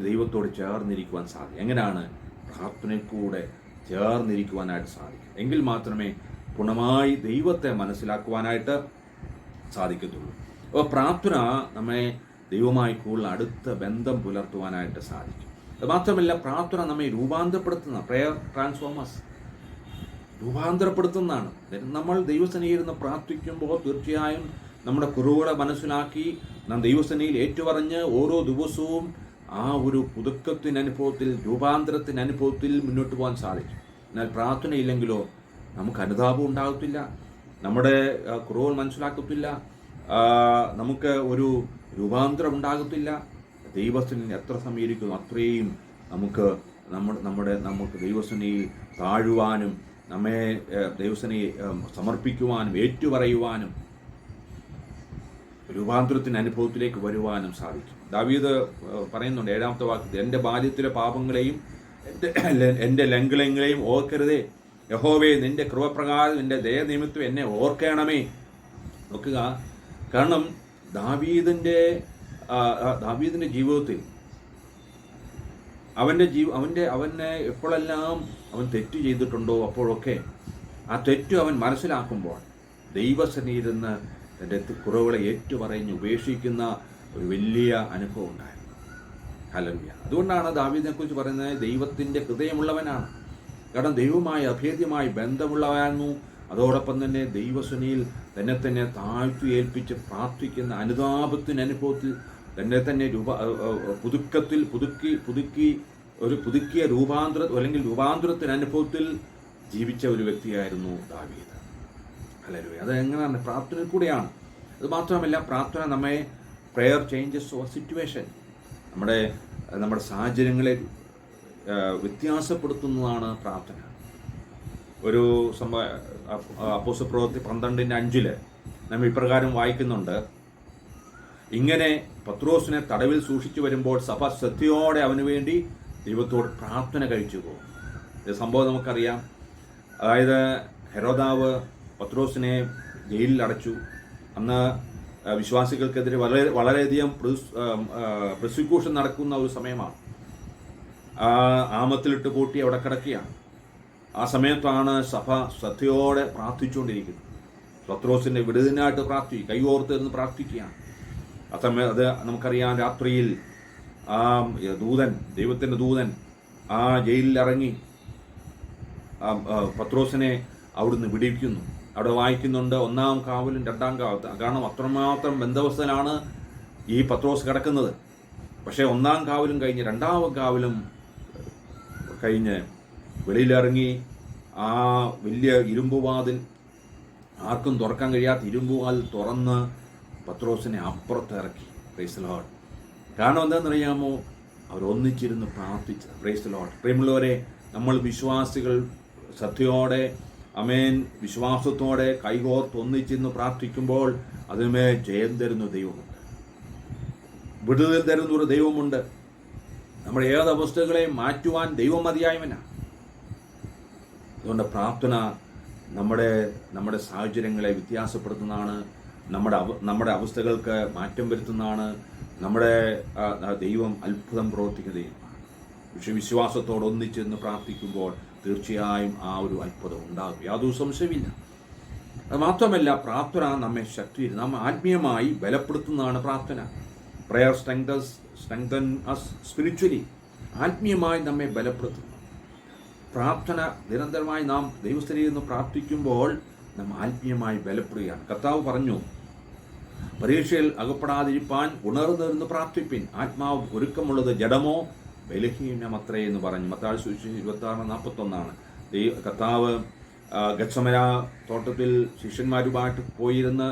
ദൈവത്തോട് ചേർന്നിരിക്കുവാൻ സാധിക്കും. എങ്ങനെയാണ്? പ്രാർത്ഥനയിൽ കൂടെ ചേർന്നിരിക്കുവാനായിട്ട് സാധിക്കും. എങ്കിൽ മാത്രമേ പൂർണ്ണമായി ദൈവത്തെ മനസ്സിലാക്കുവാനായിട്ട് സാധിക്കത്തുള്ളൂ. അപ്പോൾ പ്രാർത്ഥന നമ്മെ ദൈവമായി കൂടുതൽ അടുത്ത ബന്ധം പുലർത്തുവാനായിട്ട് സാധിക്കും. അത് മാത്രമല്ല, പ്രാർത്ഥന നമ്മെ രൂപാന്തരപ്പെടുത്തുന്ന, പ്രേയർ ട്രാൻസ്ഫോമേഴ്സ്, രൂപാന്തരപ്പെടുത്തുന്നതാണ്. നമ്മൾ ദൈവസന്നിധിയിൽ ഇരുന്ന് പ്രാർത്ഥിക്കുമ്പോൾ തീർച്ചയായും നമ്മുടെ കുറവുകളെ മനസ്സിലാക്കി നാം ദൈവസന്നിധിയിൽ ഏറ്റുപറഞ്ഞ് ഓരോ ദിവസവും ആ ഒരു പുതുക്കത്തിനനുഭവത്തിൽ, രൂപാന്തരത്തിനനുഭവത്തിൽ മുന്നോട്ട് പോകാൻ സാധിക്കും. എന്നാൽ പ്രാർത്ഥനയില്ലെങ്കിലോ നമുക്ക് അനുതാപം ഉണ്ടാകത്തില്ല, നമ്മുടെ കുറവുകൾ മനസ്സിലാക്കത്തില്ല, നമുക്ക് ഒരു രൂപാന്തരം ഉണ്ടാകത്തില്ല. ദൈവസന്നിധിയിൽ എത്ര സമീപിക്കുന്നു അത്രയും നമുക്ക് ദൈവസന്നിധിയിൽ താഴുവാനും നമ്മെ ദൈവസന്നിധിയിൽ സമർപ്പിക്കുവാനും ഏറ്റുപറയുവാനും രൂപാന്തരത്തിൻ്റെ അനുഭവത്തിലേക്ക് വരുവാനും സാധിക്കും. ദാവീദ് പറയുന്നുണ്ട് 7-ാമത്തെ വാക്യത്തിൽ, എൻ്റെ ബാല്യത്തിലെ പാപങ്ങളെയും എൻ്റെ ലംഘനങ്ങളെയും ഓർക്കരുതേ, യഹോവേ നിന്റെ കൃപപ്രകാരം നിന്റെ ദയനിമിത്തം എന്നെ ഓർക്കണമേ. നോക്കുക, കാരണം ദാവീദിന്റെ ജീവിതത്തിൽ അവനെ എപ്പോഴെല്ലാം അവൻ തെറ്റ് ചെയ്തിട്ടുണ്ടോ അപ്പോഴൊക്കെ ആ തെറ്റ് അവൻ മനസ്സിലാക്കുമ്പോൾ ദൈവസന്നിധിയിൽ നിന്ന് തൻ്റെ കുറവുകളെ ഏറ്റുപറഞ്ഞ് ഉപേക്ഷിക്കുന്ന ഒരു വലിയ അനുഭവം ഉണ്ടായിരുന്നു. ഹല്ലേലൂയ. അതുകൊണ്ടാണ് ദാവീദിനെ കുറിച്ച് പറയുന്നത് ദൈവത്തിൻ്റെ ഹൃദയമുള്ളവനാണ്. കാരണം ദൈവവുമായി അഭേദ്യമായി ബന്ധമുള്ളവനായിരുന്നു. അതോടൊപ്പം തന്നെ ദൈവസന്നിധിയിൽ തന്നെ താഴ്ത്തി ഏൽപ്പിച്ച് പ്രാർത്ഥിക്കുന്ന അനുതാപത്തിൻ്റെ അനുഭവത്തിൽ തന്നെ പുതുക്കിയ രൂപാന്തരത്തിന് അനുഭവത്തിൽ ജീവിച്ച ഒരു വ്യക്തിയായിരുന്നു ദാവീദ്. ഹല്ലേലൂയ. അത് എങ്ങനെയാണ്? പ്രാർത്ഥനയിൽ കൂടെയാണ്. അത് മാത്രമല്ല, പ്രാർത്ഥന നമ്മെ പ്രെയർ ചേഞ്ചസ് ഓർ സിറ്റുവേഷൻ, നമ്മുടെ സാഹചര്യങ്ങളെ വ്യത്യാസപ്പെടുത്തുന്നതാണ് പ്രാർത്ഥന. ഒരു അപ്പോസ്തല പ്രവൃത്തി 12:5 നമ്മൾ ഇപ്രകാരം വായിക്കുന്നുണ്ട്, ഇങ്ങനെ പത്രോസിനെ തടവിൽ സൂക്ഷിച്ചു വരുമ്പോൾ സഭ ശ്രദ്ധയോടെ അവന് വേണ്ടി ദൈവത്തോട് പ്രാർത്ഥന കഴിച്ചു പോകും. ഇത് സംഭവം നമുക്കറിയാം. അതായത് ഹെരോദാവ് പത്രോസിനെ ജയിലിൽ അടച്ചു. അന്ന് വിശ്വാസികൾക്കെതിരെ വളരെയധികം പ്രോസിക്യൂഷൻ നടക്കുന്ന ഒരു സമയമാണ്. ആമത്തിലിട്ട് പൂട്ടി അവിടെ കിടക്കുകയാണ്. ആ സമയത്താണ് സഭ ശ്രദ്ധയോടെ പ്രാർത്ഥിച്ചുകൊണ്ടിരിക്കുന്നത്. പത്രോസിന്റെ വിടുതലിനായിട്ട് കൈകോർത്ത് എന്ന് പ്രാർത്ഥിക്കുകയാണ്. ആ സമയം അത് നമുക്കറിയാം, രാത്രിയിൽ ആ ദൈവത്തിന്റെ ദൂതൻ ആ ജയിലിൽ ഇറങ്ങി പത്രോസിനെ അവിടുന്ന് വിടിവിക്കുന്നു. അവിടെ വായിക്കുന്നുണ്ട്, 1-ാം കാവലും 2-ാം കാവലും. കാരണം അത്രമാത്രം ബന്ധവസ്ഥനാണ് ഈ പത്രോസ് കിടക്കുന്നത്. പക്ഷേ 1-ാം കാവലും കഴിഞ്ഞ് 2-ാം കാവലും കഴിഞ്ഞ് വെളിയിലിറങ്ങി ആ വലിയ ഇരുമ്പുവാതിൽ, ആർക്കും തുറക്കാൻ കഴിയാത്ത ഇരുമ്പുവാതിൽ തുറന്ന് പത്രോസിനെ അപ്പുറത്തിറക്കി. Praise the Lord. കാരണം എന്താണെന്നറിയാമോ? അവരൊന്നിച്ചിരുന്ന് പ്രാർത്ഥിച്ചത്. Praise the Lord. പ്രിയമുള്ളവരെ, നമ്മൾ വിശ്വാസികൾ ശ്രദ്ധയോടെ, ആമേൻ, വിശ്വാസത്തോടെ കൈകോർത്ത് ഒന്നിച്ചിരുന്ന് പ്രാർത്ഥിക്കുമ്പോൾ അതിന്മേൽ ജയം തരുന്ന ദൈവമുണ്ട്, വിടുതൽ തരുന്ന ഒരു ദൈവമുണ്ട്. നമ്മുടെ ഏത് അവസ്ഥകളെയും മാറ്റുവാൻ ദൈവം മതിയായവനാണ്. അതുകൊണ്ട് പ്രാർത്ഥന നമ്മുടെ സാഹചര്യങ്ങളെ വ്യത്യാസപ്പെടുത്തുന്നതാണ്, നമ്മുടെ അവസ്ഥകൾക്ക് മാറ്റം വരുത്തുന്നതാണ്. നമ്മുടെ ദൈവം അത്ഭുതം പ്രവർത്തിക്കുന്ന ദൈവമാണ്. പക്ഷെ വിശ്വാസത്തോടെ ഒന്നിച്ചെന്ന് പ്രാർത്ഥിക്കുമ്പോൾ തീർച്ചയായും ആ ഒരു അത്ഭുതം ഉണ്ടാകും, യാതൊരു സംശയമില്ല. അത് മാത്രമല്ല, പ്രാർത്ഥന നമ്മെ നമ്മെ ആത്മീയമായി ബലപ്പെടുത്തുന്നതാണ് പ്രാർത്ഥന. Prayer strengthen us spiritually. ആത്മീയമായി നമ്മെ ബലപ്പെടുത്തുന്നു പ്രാർത്ഥന. നിരന്തരമായി നാം ദൈവസ്ഥയിൽ നിന്ന് പ്രാർത്ഥിക്കുമ്പോൾ നാം ആത്മീയമായി ബലപ്പെടുകയാണ്. കർത്താവ് പറഞ്ഞു, പരീക്ഷയിൽ അകപ്പെടാതിരിപ്പാൻ ഉണർന്നിരുന്ന് പ്രാർത്ഥിപ്പിൻ, ആത്മാവ് ഒരുക്കമുള്ളത് ജഡമോ ബലഹീനമത്രേ എന്ന് പറഞ്ഞു. മത്തായി സുവിശേഷം 26:41. കർത്താവ് ഗത്സമന തോട്ടത്തിൽ ശിഷ്യന്മാരുമായിട്ട് പോയിരുന്ന്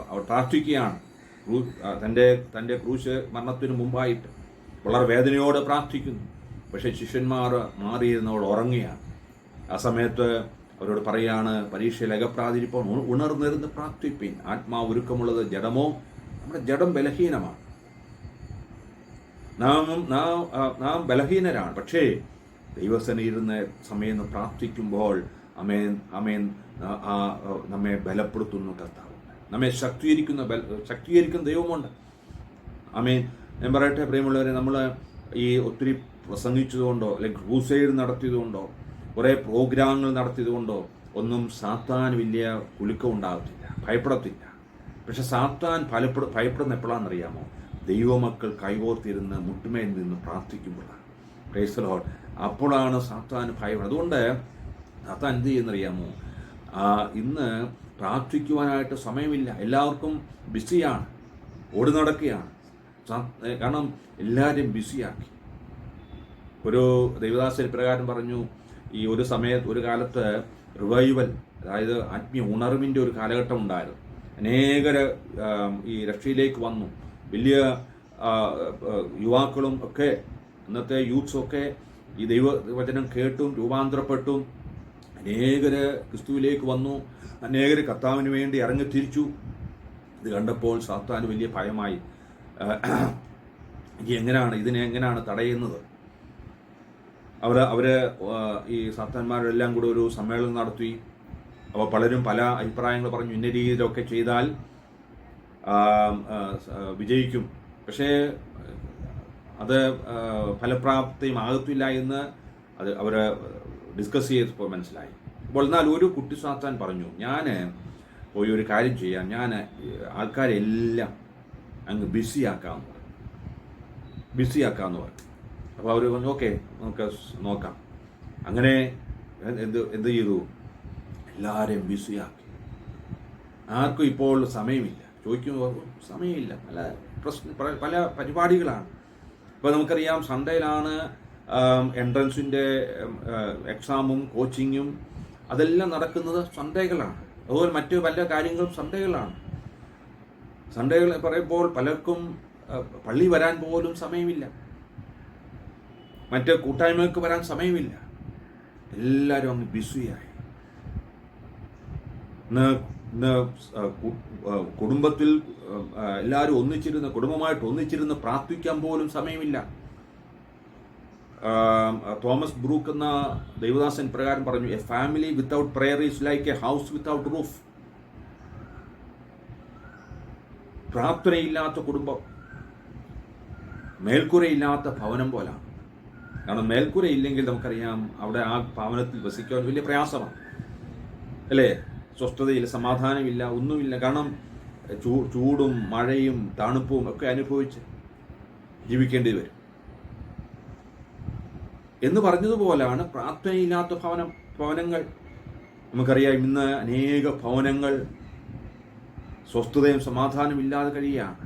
അവർ പ്രാർത്ഥിക്കുകയാണ്. തൻ്റെ ക്രൂശ് മരണത്തിന് മുമ്പായിട്ട് വളരെ വേദനയോടെ പ്രാർത്ഥിക്കുന്നു. പക്ഷേ ശിഷ്യന്മാർ മാറിയിരുന്നവൾ ഉറങ്ങുകയാണ്. ആ സമയത്ത് അവരോട് പറയാണ്, പരീക്ഷയിൽ അകപ്പെടാതിരിപ്പോൾ ഉണർന്നിരുന്ന് പ്രാർത്ഥിപ്പിൻ, ആത്മാവ് ഒരുക്കമുള്ളത് ജഡമോ. നമ്മുടെ ജഡം ബലഹീനമാണ്, നാം ബലഹീനരാണ്. പക്ഷേ ദൈവസേനയിരുന്ന സമയം പ്രാർത്ഥിക്കുമ്പോൾ അമേൻ നമ്മെ ബലപ്പെടുത്തുന്നു കർത്താവ്, നമ്മെ ശക്തീകരിക്കുന്ന ദൈവമുണ്ട്. അമേൻ. ഞാൻ പറയട്ടെ പ്രിയമുള്ളവരെ, നമ്മൾ ഈ ഒത്തിരി പ്രസംഗിച്ചതുകൊണ്ടോ അല്ലെങ്കിൽ ക്രൂസൈഡ് നടത്തിയതുകൊണ്ടോ കുറേ പ്രോഗ്രാമുകൾ നടത്തിയതുകൊണ്ടോ ഒന്നും സാത്താൻ വലിയ കുലുക്കം ഉണ്ടാകത്തില്ല, ഭയപ്പെടത്തില്ല. പക്ഷെ സാത്താൻ ഭയപ്പെടുന്ന എപ്പോഴാണെന്നറിയാമോ? ദൈവമക്കൾ കൈകോർത്തിരുന്ന് മുട്ടുമേൽ നിന്ന് പ്രാർത്ഥിക്കുമ്പോഴാണ്. Praise the Lord. അപ്പോഴാണ് സാത്താൻ ഭയം. അതുകൊണ്ട് സാത്താൻ എന്ത് ചെയ്യുന്നറിയാമോ? ഇന്ന് പ്രാർത്ഥിക്കുവാനായിട്ട് സമയമില്ല, എല്ലാവർക്കും ബിസിയാണ്, ഓടി നടക്കുകയാണ്. കാരണം എല്ലാവരും ബിസിയാക്കി. ഒരു ദൈവദാസൻ പ്രകാരം പറഞ്ഞു, ഈ ഒരു കാലത്ത് റിവൈവൽ, അതായത് ആത്മീയ ഉണർവിൻ്റെ ഒരു കാലഘട്ടം ഉണ്ടായിരുന്നു. അനേകർ ഈ രക്ഷയിലേക്ക് വന്നു. വലിയ യുവാക്കളും ഒക്കെ, ഇന്നത്തെ യൂത്ത്സൊക്കെ ഈ ദൈവവചനം കേട്ടും രൂപാന്തരപ്പെട്ടും അനേകർ ക്രിസ്തുവിലേക്ക് വന്നു. അനേകർ കർത്താവിന് വേണ്ടി ഇറങ്ങിത്തിരിച്ചു. ഇത് കണ്ടപ്പോൾ സാത്താന് വലിയ ഭയമായി. ഇതിനെ എങ്ങനെയാണ് തടയുന്നത്? അവർ ഈ സാത്താന്മാരെല്ലാം കൂടെ ഒരു സമ്മേളനം നടത്തി. അപ്പോൾ പലരും പല അഭിപ്രായങ്ങൾ പറഞ്ഞു. ഇന്ന രീതിയിലൊക്കെ ചെയ്താൽ വിജയിക്കും, പക്ഷേ അത് ഫലപ്രാപ്തിയും ആകത്തില്ല എന്ന് അവർ ഡിസ്കസ് ചെയ്തപ്പോൾ മനസ്സിലായി. അപ്പോൾ എന്നാൽ ഒരു കുട്ടി സാത്താൻ പറഞ്ഞു, ഞാൻ പോയി ഒരു കാര്യം ചെയ്യാം, ഞാൻ ആൾക്കാരെല്ലാം അങ്ങ് ബിസിയാക്കാമെന്ന് പറഞ്ഞു. അപ്പോൾ അവർ പറഞ്ഞു, ഓക്കെ, നമുക്ക് നോക്കാം. അങ്ങനെ എന്ത് ചെയ്തു? എല്ലാവരെയും ബിസിയാക്കി. ആർക്കും ഇപ്പോൾ സമയമില്ല. ചോദിക്കുമ്പോൾ സമയമില്ല, പല പരിപാടികളാണ്. ഇപ്പോൾ നമുക്കറിയാം, സൺഡേയിലാണ് എൻട്രൻസിൻ്റെ എക്സാമും കോച്ചിങ്ങും അതെല്ലാം നടക്കുന്നത് സൺഡേകളാണ്. അതുപോലെ മറ്റു പല കാര്യങ്ങളും സൺഡേകളാണ്. സൺഡേകൾ പറയുമ്പോൾ പലർക്കും പള്ളി വരാൻ പോലും സമയമില്ല, മറ്റ് കൂട്ടായ്മകൾക്ക് വരാൻ സമയമില്ല. എല്ലാവരും അങ്ങ് ബിസിയായി. കുടുംബത്തിൽ എല്ലാവരും കുടുംബമായിട്ട് ഒന്നിച്ചിരുന്ന് പ്രാർത്ഥിക്കാൻ പോലും സമയമില്ല. തോമസ് ബ്രൂക്ക് എന്ന ദൈവദാസൻ പ്രകാരം പറഞ്ഞു, a family without prayer is like a house without roof. പ്രാർത്ഥനയില്ലാത്ത കുടുംബം മേൽക്കൂരയില്ലാത്ത ഭവനം പോലാണ്. കാരണം മേൽക്കൂര ഇല്ലെങ്കിൽ നമുക്കറിയാം അവിടെ ആ ഭവനത്തിൽ വസിക്കുവാൻ വലിയ പ്രയാസമാണ്, അല്ലേ? സ്വസ്ഥതയില്ല, സമാധാനമില്ല, ഒന്നുമില്ല. കാരണം ചൂടും മഴയും തണുപ്പും ഒക്കെ അനുഭവിച്ച് ജീവിക്കേണ്ടി വരും. എന്ന് പറഞ്ഞതുപോലാണ് പ്രാർത്ഥനയില്ലാത്ത ഭവനങ്ങൾ. നമുക്കറിയാം ഇന്ന് അനേക ഭവനങ്ങൾ സ്വസ്ഥതയും സമാധാനവും ഇല്ലാതെ കഴിയുകയാണ്,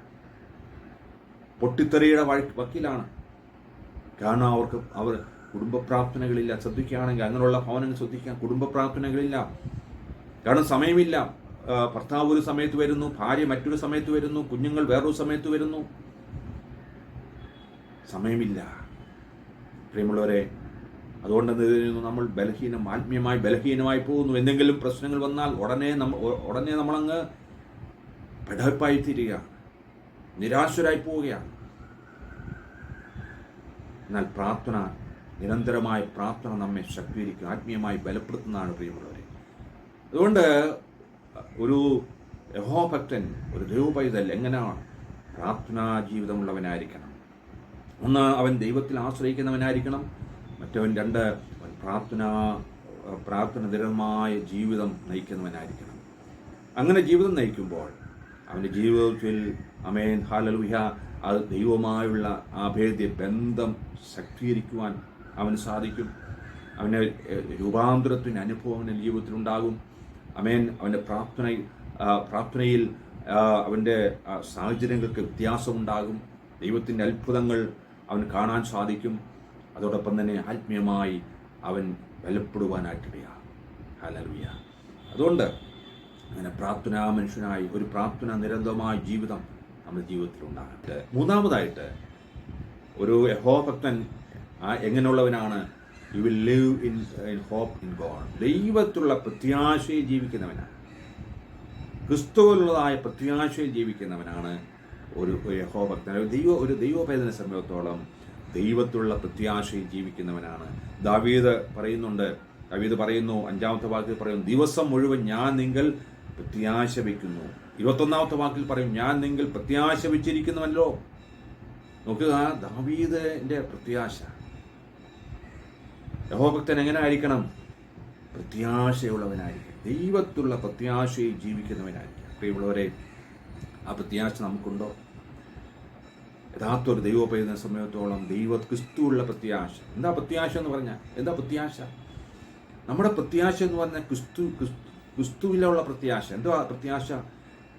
പൊട്ടിത്തെറിയുടെ വക്കിലാണ്. കാരണം അവർ കുടുംബ പ്രാർത്ഥനകളില്ല. ശ്രദ്ധിക്കുകയാണെങ്കിൽ അങ്ങനെയുള്ള ഭവനങ്ങൾ ശ്രദ്ധിക്കാം, കുടുംബ പ്രാർത്ഥനകളില്ല. കാരണം സമയമില്ല. ഭർത്താവ് ഒരു സമയത്ത് വരുന്നു, ഭാര്യ മറ്റൊരു സമയത്ത് വരുന്നു, കുഞ്ഞുങ്ങൾ വേറൊരു സമയത്ത് വരുന്നു, സമയമില്ല പ്രിയമുള്ളവരെ. അതുകൊണ്ട് നമ്മൾ ആത്മീയമായി ബലഹീനമായി പോകുന്നു. എന്തെങ്കിലും പ്രശ്നങ്ങൾ വന്നാൽ ഉടനെ നമ്മളങ്ങ് പെടപ്പായി തീരുകയാണ്, നിരാശരായി പോവുകയാണ്. എന്നാൽ നിരന്തരമായ പ്രാർത്ഥന നമ്മെ ശക്തീകരിക്കും, ആത്മീയമായി ബലപ്പെടുത്തുന്നതാണ് പ്രിയമുള്ളവരെ. അതുകൊണ്ട് ഒരു യഹോഭക്തൻ, ഒരു ദൈവപൈതൽ എങ്ങനെയാണ് പ്രാർത്ഥനാ ജീവിതമുള്ളവനായിരിക്കണം? ഒന്ന്, അവൻ ദൈവത്തിൽ ആശ്രയിക്കുന്നവനായിരിക്കണം. മറ്റവൻ രണ്ട്, അവൻ പ്രാർത്ഥനാനിരതമായ ജീവിതം നയിക്കുന്നവനായിരിക്കണം. അങ്ങനെ ജീവിതം നയിക്കുമ്പോൾ അവൻ്റെ ജീവിതത്തിൽ ആമേൻ ഹല്ലേലൂയ അത് ദൈവവുമായുള്ള അഭേദ്യ ബന്ധം ശക്തീകരിക്കുവാൻ അവന് സാധിക്കും. അവന് രൂപാന്തരത്തിന് അനുഭവം അവൻ്റെ ജീവിതത്തിലുണ്ടാകും. ആമേൻ. അവൻ്റെ പ്രാർത്ഥനയിൽ അവൻ്റെ സാഹചര്യങ്ങൾക്ക് വ്യത്യാസമുണ്ടാകും. ദൈവത്തിൻ്റെ അത്ഭുതങ്ങൾ അവൻ കാണാൻ സാധിക്കും. അതോടൊപ്പം തന്നെ ആത്മീയമായി അവൻ ബലപ്പെടുവാനായിട്ടിടയാണ്. ഹല്ലേലൂയ. അതുകൊണ്ട് അങ്ങനെ പ്രാർത്ഥനാ മനുഷ്യനായി ഒരു പ്രാർത്ഥന നിരന്തരമായ ജീവിതം നമ്മുടെ ജീവിതത്തിൽ ഉണ്ടാകട്ടെ. മൂന്നാമതായിട്ട്, ഒരു യഹോഭക്തൻ എങ്ങനെയുള്ളവനാണ്? You will live in hope in God. ദൈവത്തിലുള്ള പ്രത്യാശയിൽ ജീവിക്കുന്നവനാണ്, ക്രിസ്തുവിലുള്ളതായ പ്രത്യാശയിൽ ജീവിക്കുന്നവനാണ് ഒരു യഹോഭക്തൻ. ഒരു ദൈവപൈതലിനെ സംബന്ധിച്ചിടത്തോളം ദൈവത്തിലുള്ള പ്രത്യാശയിൽ ജീവിക്കുന്നവനാണ്. ദാവീദ് പറയുന്നു 5-ാമത്തെ വാക്യത്തിൽ പറയുന്നു, ദിവസം മുഴുവൻ ഞാൻ നിങ്ങൾ പ്രത്യാശ വയ്ക്കുന്നു. 21-ാമത്തെ വാക്കിൽ പറയും, ഞാൻ നിങ്ങൾ പ്രത്യാശ വെച്ചിരിക്കുന്നുവല്ലോ. നോക്കുക, ദാവീദിന്റെ പ്രത്യാശ. യഹോഭക്തൻ എങ്ങനെ ആയിരിക്കണം? പ്രത്യാശയുള്ളവനായിരിക്കും, ദൈവത്തിലുള്ള പ്രത്യാശയിൽ ജീവിക്കുന്നവനായിരിക്കും. പ്രിയമുള്ളവരെ, ആ പ്രത്യാശ നമുക്കുണ്ടോ? യഥാർത്ഥ ഒരു ദൈവപൈതലിനെ സംബന്ധിച്ചിടത്തോളം ക്രിസ്തുവുള്ള പ്രത്യാശ. എന്താ പ്രത്യാശ എന്ന് പറഞ്ഞാൽ? എന്താ പ്രത്യാശ? നമ്മുടെ പ്രത്യാശ എന്ന് പറഞ്ഞാൽ ക്രിസ്തുവിലുള്ള പ്രത്യാശ. എന്താ പ്രത്യാശ?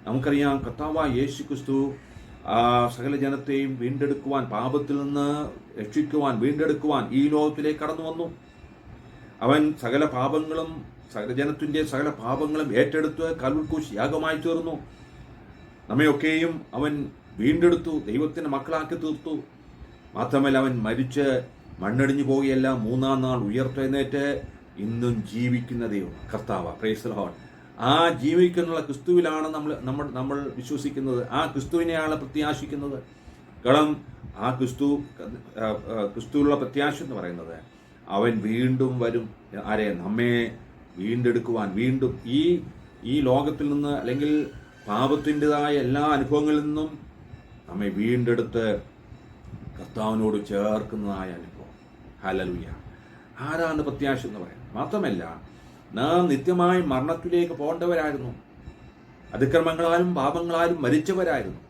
നമുക്കറിയാം, കർത്താവായ യേശു ക്രിസ്തു സകല ജനത്തെയും വീണ്ടെടുക്കുവാൻ, പാപത്തിൽ നിന്ന് രക്ഷിക്കുവാൻ, വീണ്ടെടുക്കുവാൻ ഈ ലോകത്തിലേക്ക് കടന്നു വന്നു. അവൻ സകല ജനത്തിൻ്റെ സകല പാപങ്ങളും ഏറ്റെടുത്ത് കൽവരിക്രൂശിൽ യാഗമായി തീർന്നു. നമ്മയൊക്കെയും അവൻ വീണ്ടെടുത്തു, ദൈവത്തിൻ്റെ മക്കളാക്കി തീർത്തു. മാത്രമല്ല, അവൻ മരിച്ച് മണ്ണടിഞ്ഞു പോവുകയല്ല, 3-ാം നാൾ ഉയർത്തെഴുന്നേറ്റ് ഇന്നും ജീവിക്കുന്ന ദൈവം കർത്താവ്. Praise the Lord. ആ ജീവിക്കുന്ന ക്രിസ്തുവിലാണ് നമ്മൾ വിശ്വസിക്കുന്നത്. ആ ക്രിസ്തുവിനെയാണ് പ്രത്യാശിക്കുന്നത്. കാരണം ആ ക്രിസ്തുവിലുള്ള പ്രത്യാശ എന്ന് പറയുന്നത്, അവൻ വീണ്ടും വരും. നമ്മെ വീണ്ടെടുക്കുവാൻ, വീണ്ടും ഈ ലോകത്തിൽ നിന്ന്, അല്ലെങ്കിൽ പാപത്തിൻ്റെതായ എല്ലാ അനുഭവങ്ങളിൽ നിന്നും നമ്മെ വീണ്ടെടുത്ത് കർത്താവിനോട് ചേർക്കുന്നതായ അനുഭവം. ഹല്ലേലൂയ. ആരാണ് പ്രത്യാശ എന്ന് പറയുന്നത്? മാത്രമല്ല, നാം നിത്യമായി മരണത്തിലേക്ക് പോകേണ്ടവരായിരുന്നു, അതിക്രമങ്ങളാലും പാപങ്ങളാലും മരിച്ചവരായിരുന്നു,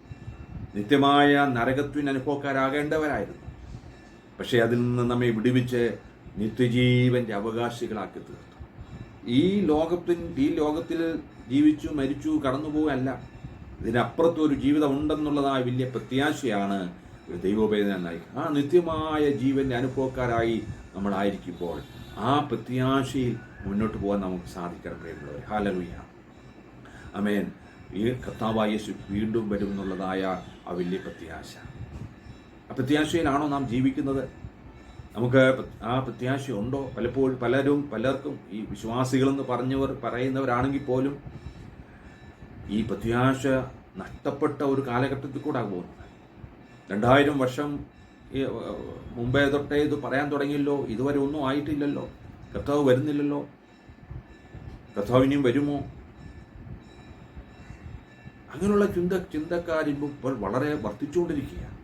നിത്യമായ നരകത്തിന് അനുഭവക്കാരാകേണ്ടവരായിരുന്നു. പക്ഷേ അതിൽ നിന്ന് നമ്മെ വിടുവിച്ച് നിത്യജീവന്റെ അവകാശികളാക്കി തീർത്തു. ഈ ലോകത്തിൽ ജീവിച്ചു മരിച്ചു കടന്നുപോകല്ല, ഇതിനപ്പുറത്തൊരു ജീവിതം ഉണ്ടെന്നുള്ളതായ വലിയ പ്രത്യാശയാണ് ഒരു ദൈവോപേതനായി. ആ നിത്യമായ ജീവന്റെ അനുഭവക്കാരായി നമ്മളായിരിക്കുമ്പോൾ ആ പ്രത്യാശയിൽ മുന്നോട്ട് പോകാൻ നമുക്ക് സാധിക്കണം പ്രിയമുള്ളവരെ. ഹല്ലേലൂയ. ആമേൻ. ഈ കർത്താവായ യേശു വീണ്ടും വരും എന്നുള്ളതായ ആ വലിയ പ്രത്യാശ. ആ പ്രത്യാശയിലാണോ നാം ജീവിക്കുന്നത്? നമുക്ക് ആ പ്രത്യാശയുണ്ടോ? പലർക്കും ഈ വിശ്വാസികളെന്ന് പറയുന്നവരാണെങ്കിൽ പോലും ഈ പ്രത്യാശ നഷ്ടപ്പെട്ട ഒരു കാലഘട്ടത്തിൽ കൂടെ പോകുന്നത്. 2000 വർഷം മുമ്പേ തൊട്ടേ ഇത് പറയാൻ തുടങ്ങിയല്ലോ, ഇതുവരെ ഒന്നും ആയിട്ടില്ലല്ലോ, കർത്താവ് വരുന്നില്ലല്ലോ, കർത്താവ് ഇനിയും വരുമോ? അങ്ങനെയുള്ള ചിന്തക്കാരിപ്പോൾ വളരെ വർദ്ധിച്ചുകൊണ്ടിരിക്കുകയാണ്.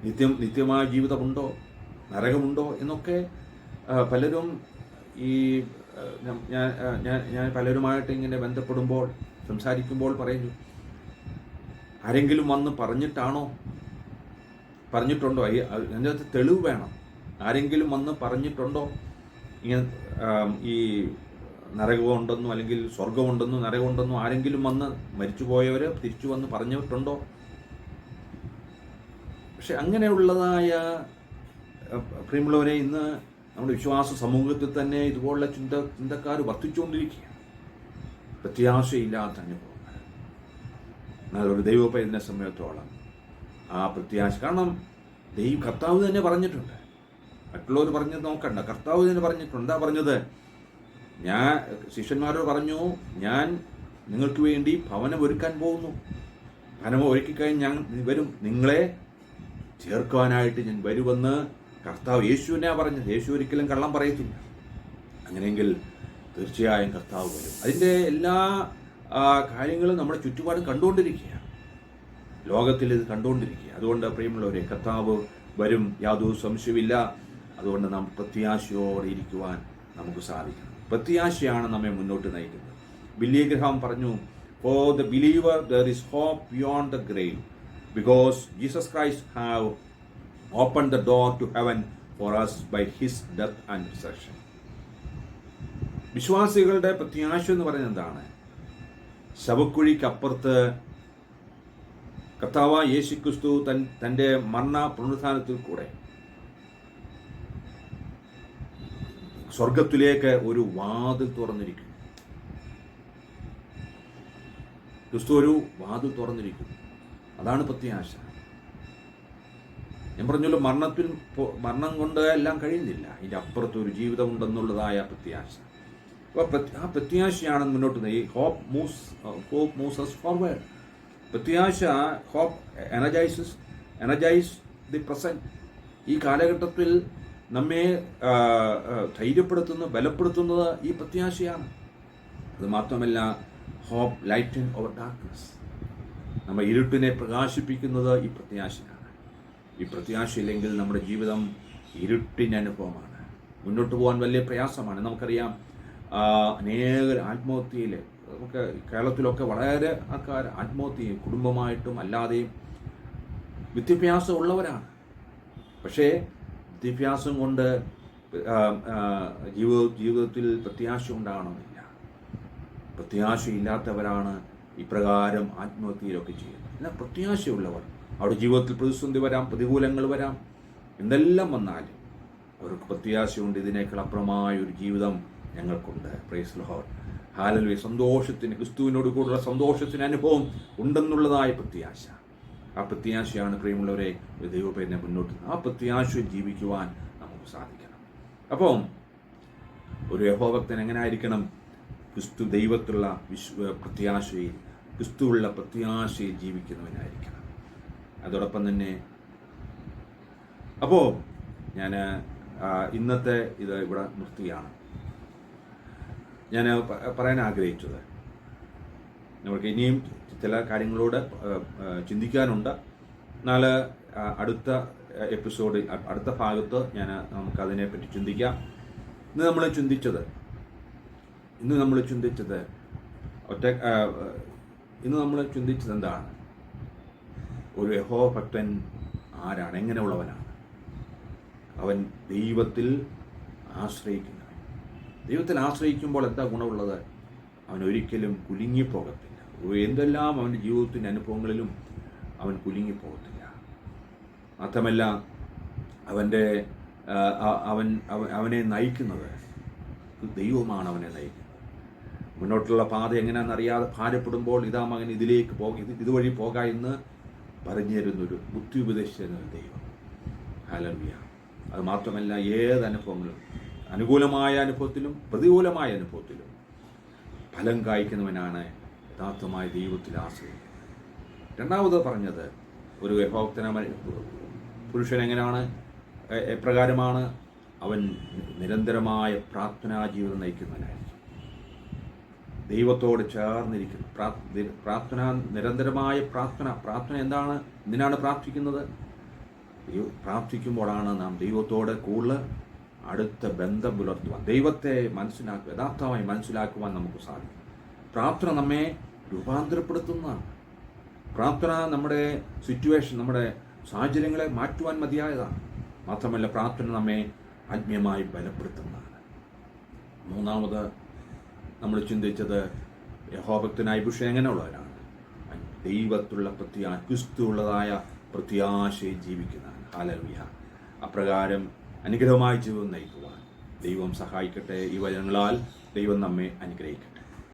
നിത്യമായ ജീവിതമുണ്ടോ, നരകമുണ്ടോ എന്നൊക്കെ പലരും ഈ ഞാൻ പലരുമായിട്ട് ഇങ്ങനെ ബന്ധപ്പെടുമ്പോൾ സംസാരിക്കുമ്പോൾ പറയുന്നു, ആരെങ്കിലും വന്ന് പറഞ്ഞിട്ടുണ്ടോ? അതിനകത്ത് തെളിവ് വേണം. ആരെങ്കിലും വന്ന് പറഞ്ഞിട്ടുണ്ടോ ഇങ്ങനെ ഈ നരകമുണ്ടെന്നോ അല്ലെങ്കിൽ സ്വർഗമുണ്ടെന്നോ നരകമുണ്ടെന്നോ ആരെങ്കിലും വന്ന് മരിച്ചുപോയവർ തിരിച്ചു വന്ന് പറഞ്ഞിട്ടുണ്ടോ? പക്ഷെ അങ്ങനെയുള്ളതായ പ്രിയമുള്ളവരെ, ഇന്ന് നമ്മുടെ വിശ്വാസ സമൂഹത്തിൽ തന്നെ ഇതുപോലുള്ള ചിന്തക്കാർ വർദ്ധിച്ചുകൊണ്ടിരിക്കുകയാണ്. പ്രത്യാശയില്ലാത്ത അനുഭവങ്ങൾ. എന്നാൽ ഒരു ദൈവപൈതലിനെ സംബന്ധിച്ചിടത്തോളം ആ പ്രത്യാശ, കാരണം കർത്താവ് തന്നെ പറഞ്ഞിട്ടുണ്ട്. മറ്റുള്ളവർ പറഞ്ഞത് നോക്കണ്ട, കർത്താവ് തന്നെ പറഞ്ഞിട്ടുണ്ട്. എന്താ പറഞ്ഞത്? ഞാൻ ശിഷ്യന്മാരോട് പറഞ്ഞു, ഞാൻ നിങ്ങൾക്ക് വേണ്ടി ഭവനം ഒരുക്കാൻ പോകുന്നു. ഭവനം ഒരുക്കിക്കഴിഞ്ഞ് ഞാൻ വരും, നിങ്ങളെ ചേർക്കുവാനായിട്ട് ഞാൻ വരുമെന്ന് കർത്താവ് യേശുവിനാ പറഞ്ഞത്. യേശു ഒരിക്കലും കള്ളം പറയത്തില്ല. അങ്ങനെയെങ്കിൽ തീർച്ചയായും കർത്താവ് വരും. അതിൻ്റെ എല്ലാ കാര്യങ്ങളും നമ്മുടെ ചുറ്റുപാടും കണ്ടുകൊണ്ടിരിക്കുകയാണ്. ലോകത്തിൽ ഇത് കണ്ടുകൊണ്ടിരിക്കുക. അതുകൊണ്ട് പ്രിയമുള്ളവരെ, കർത്താവ് വരും, യാതൊരു സംശയമില്ല. അതുകൊണ്ട് നാം പ്രത്യാശയോടെ ഇരിക്കുവാൻ നമുക്ക് സാധിക്കണം. പ്രത്യാശയാണ് നമ്മെ മുന്നോട്ട് നയിക്കുന്നത്. ബില്ലി ഗ്രഹാം പറഞ്ഞു, for the believer there is hope beyond the grave because Jesus Christ have opened the door to heaven for us by his death and resurrection. വിശ്വാസികളുടെ പ്രത്യാശ എന്ന് പറയുന്നത് എന്താണ്? ശവക്കുഴിക്കപ്പുറത്ത് കർത്താവായ യേശുക്രിസ്തു തന്റെ മരണ പുനരുത്ഥാനത്തിൽ കൂടെ സ്വർഗത്തിലേക്ക് ഒരു വാതിൽ തുറന്നിരിക്കുന്നു. ക്രിസ്തു ഒരു വാതിൽ തുറന്നിരിക്കുന്നു. അതാണ് പ്രത്യാശ. ഞാൻ പറഞ്ഞല്ലോ, മരണം കൊണ്ട് എല്ലാം കഴിയുന്നില്ല. ഇതിൻ്റെ അപ്പുറത്ത് ഒരു ജീവിതം ഉണ്ടെന്നുള്ളതായ പ്രത്യാശ. അപ്പോൾ ആ പ്രത്യാശയാണ് മുന്നോട്ട് നയിക്കുക. Hope moves us forward. പ്രത്യാശ, ഹോപ്പ് എനർജൈസ് ദി പ്രസന്റ്. ഈ കാലഘട്ടത്തിൽ നമ്മെ ബലപ്പെടുത്തുന്നത് ഈ പ്രത്യാശയാണ്. അത് മാത്രമല്ല, ഹോപ്പ് ലൈറ്റൻ ഓവർ ഡാർക്ക്നെസ്. നമ്മൾ ഇരുട്ടിനെ പ്രകാശിപ്പിക്കുന്നത് ഈ പ്രത്യാശയാണ്. ഈ പ്രത്യാശയില്ലെങ്കിൽ നമ്മുടെ ജീവിതം ഇരുട്ടിൻ്റെ അനുഭവമാണ്. മുന്നോട്ട് പോകാൻ വലിയ പ്രയാസമാണ്. നമുക്കറിയാം, അനേക ആത്മഹത്യയിൽ, നമുക്ക് കേരളത്തിലൊക്കെ വളരെ ആൾക്കാർ ആത്മഹത്യ, കുടുംബമായിട്ടും അല്ലാതെയും വിദ്യാഭ്യാസം ഉള്ളവരാണ്. പക്ഷേ വിദ്യാഭ്യാസം കൊണ്ട് ജീവിതത്തിൽ പ്രത്യാശ ഉണ്ടാകണമെന്നില്ല. പ്രത്യാശയില്ലാത്തവരാണ് ഇപ്രകാരം ആത്മഹത്യയിലൊക്കെ ചെയ്യുന്നത്. എന്നാൽ പ്രത്യാശയുള്ളവർ, അവരുടെ ജീവിതത്തിൽ പ്രതിസന്ധി വരാം, പ്രതികൂലങ്ങൾ വരാം, എന്തെല്ലാം വന്നാലും അവർക്ക് പ്രത്യാശയുണ്ട്. ഇതിനേക്കാൾ അപ്പുറമായ ഒരു ജീവിതം ഞങ്ങൾക്കുണ്ട്. Praise the Lord. ഹല്ലേലൂയ. സന്തോഷത്തിന്, ക്രിസ്തുവിനോട് കൂടെയുള്ള സന്തോഷത്തിന് അനുഭവം ഉണ്ടെന്നുള്ളതായ പ്രത്യാശ. ആ പ്രത്യാശയാണ് പ്രിയമുള്ളവരെ ദൈവപേരനെ മുന്നോട്ട്. ആ പ്രത്യാശയിൽ ജീവിക്കുവാൻ നമുക്ക് സാധിക്കണം. അപ്പം ഒരു യഹോവഭക്തൻ എങ്ങനെ ആയിരിക്കണം? ക്രിസ്തു ദൈവത്തിലുള്ള പ്രത്യാശയിൽ, ക്രിസ്തുവുള്ള പ്രത്യാശയിൽ ജീവിക്കുന്നവനായിരിക്കണം. അതോടൊപ്പം തന്നെ അപ്പോൾ ഞാൻ ഇന്നത്തെ ഇത് ഇവിടെ നിർത്തുകയാണ്. ഞാൻ പറയാൻ ആഗ്രഹിച്ചത്, നമുക്ക് ഇനിയും ചില കാര്യങ്ങളോട് ചിന്തിക്കാനുണ്ട്. എന്നാൽ അടുത്ത എപ്പിസോഡ്, അടുത്ത ഭാഗത്ത് നമുക്കതിനെപ്പറ്റി ചിന്തിക്കാം. ഇന്ന് നമ്മൾ ചിന്തിച്ചത് എന്താണ്? ഒരു യഹോവഭക്തൻ ആരാണ്? എങ്ങനെയുള്ളവനാണ്? അവൻ ദൈവത്തിൽ ആശ്രയിക്കുന്നവൻ. ദൈവത്തിൽ ആശ്രയിക്കുമ്പോൾ എന്താ ഗുണമുള്ളത്? അവൻ ഒരിക്കലും കുലുങ്ങിപ്പോകത്തില്ല. എന്തെല്ലാം അവൻ്റെ ജീവിതത്തിൻ്റെ അനുഭവങ്ങളിലും അവൻ കുലുങ്ങിപ്പോകത്തില്ല. മാത്രമല്ല, അവനെ നയിക്കുന്നത് ദൈവമാണ്. അവനെ നയിക്കുന്നത് മുന്നോട്ടുള്ള പാത എങ്ങനെയാണെന്നറിയാതെ ഭാരപ്പെടുമ്പോൾ, ഇതാ മകൻ ഇതിലേക്ക് ഇതുവഴി പോക എന്ന് പറഞ്ഞു തരുന്നൊരു ബുദ്ധി ഉപദേശിച്ചിരുന്നൊരു ദൈവം. ഹല്ലേലൂയ. അത് മാത്രമല്ല, ഏത് അനുഭവങ്ങളും, അനുകൂലമായ അനുഭവത്തിലും പ്രതികൂലമായ അനുഭവത്തിലും ഫലം കായ്ക്കുന്നവനാണ് യഥാർത്ഥമായ ദൈവത്തിൽ ആശ്രയിക്കുന്നത്. രണ്ടാമത് പറഞ്ഞത്, ഒരു യഹോവഭക്തനായ പുരുഷൻ എപ്രകാരമാണ്? അവൻ നിരന്തരമായ പ്രാർത്ഥനാ ജീവിതം നയിക്കുന്നവനായിരിക്കും. ദൈവത്തോട് ചേർന്നിരിക്കുന്നു. നിരന്തരമായ പ്രാർത്ഥന എന്താണ്? എന്തിനാണ് പ്രാർത്ഥിക്കുന്നത്? പ്രാർത്ഥിക്കുമ്പോഴാണ് നാം ദൈവത്തോട് കൂടുതൽ അടുത്ത ബന്ധം പുലർത്തുവാൻ, ദൈവത്തെ യഥാർത്ഥമായി മനസ്സിലാക്കുവാൻ നമുക്ക് സാധിക്കും. പ്രാർത്ഥന നമ്മെ രൂപാന്തരപ്പെടുത്തുന്നതാണ്. പ്രാർത്ഥന നമ്മുടെ സിറ്റുവേഷൻ, നമ്മുടെ സാഹചര്യങ്ങളെ മാറ്റുവാൻ മതിയായതാണ്. മാത്രമല്ല, പ്രാർത്ഥന നമ്മെ ആത്മീയമായി ബലപ്പെടുത്തുന്നതാണ്. മൂന്നാമത് നമ്മൾ ചിന്തിച്ചത് യഹോഭക്തനായ പുരുഷൻ എങ്ങനെയുള്ളവരാണ്? ദൈവത്തുള്ള ക്രിസ്തുവുള്ളതായ പ്രത്യാശയിൽ ജീവിക്കുന്നതാണ്. ഹല്ലേലൂയ. അപ്രകാരം അനുഗ്രഹമായ ജീവിതം നയിക്കുവാൻ ദൈവം സഹായിക്കട്ടെ. ഈ വചനങ്ങളാൽ ദൈവം നമ്മെ അനുഗ്രഹിക്കട്ടെ.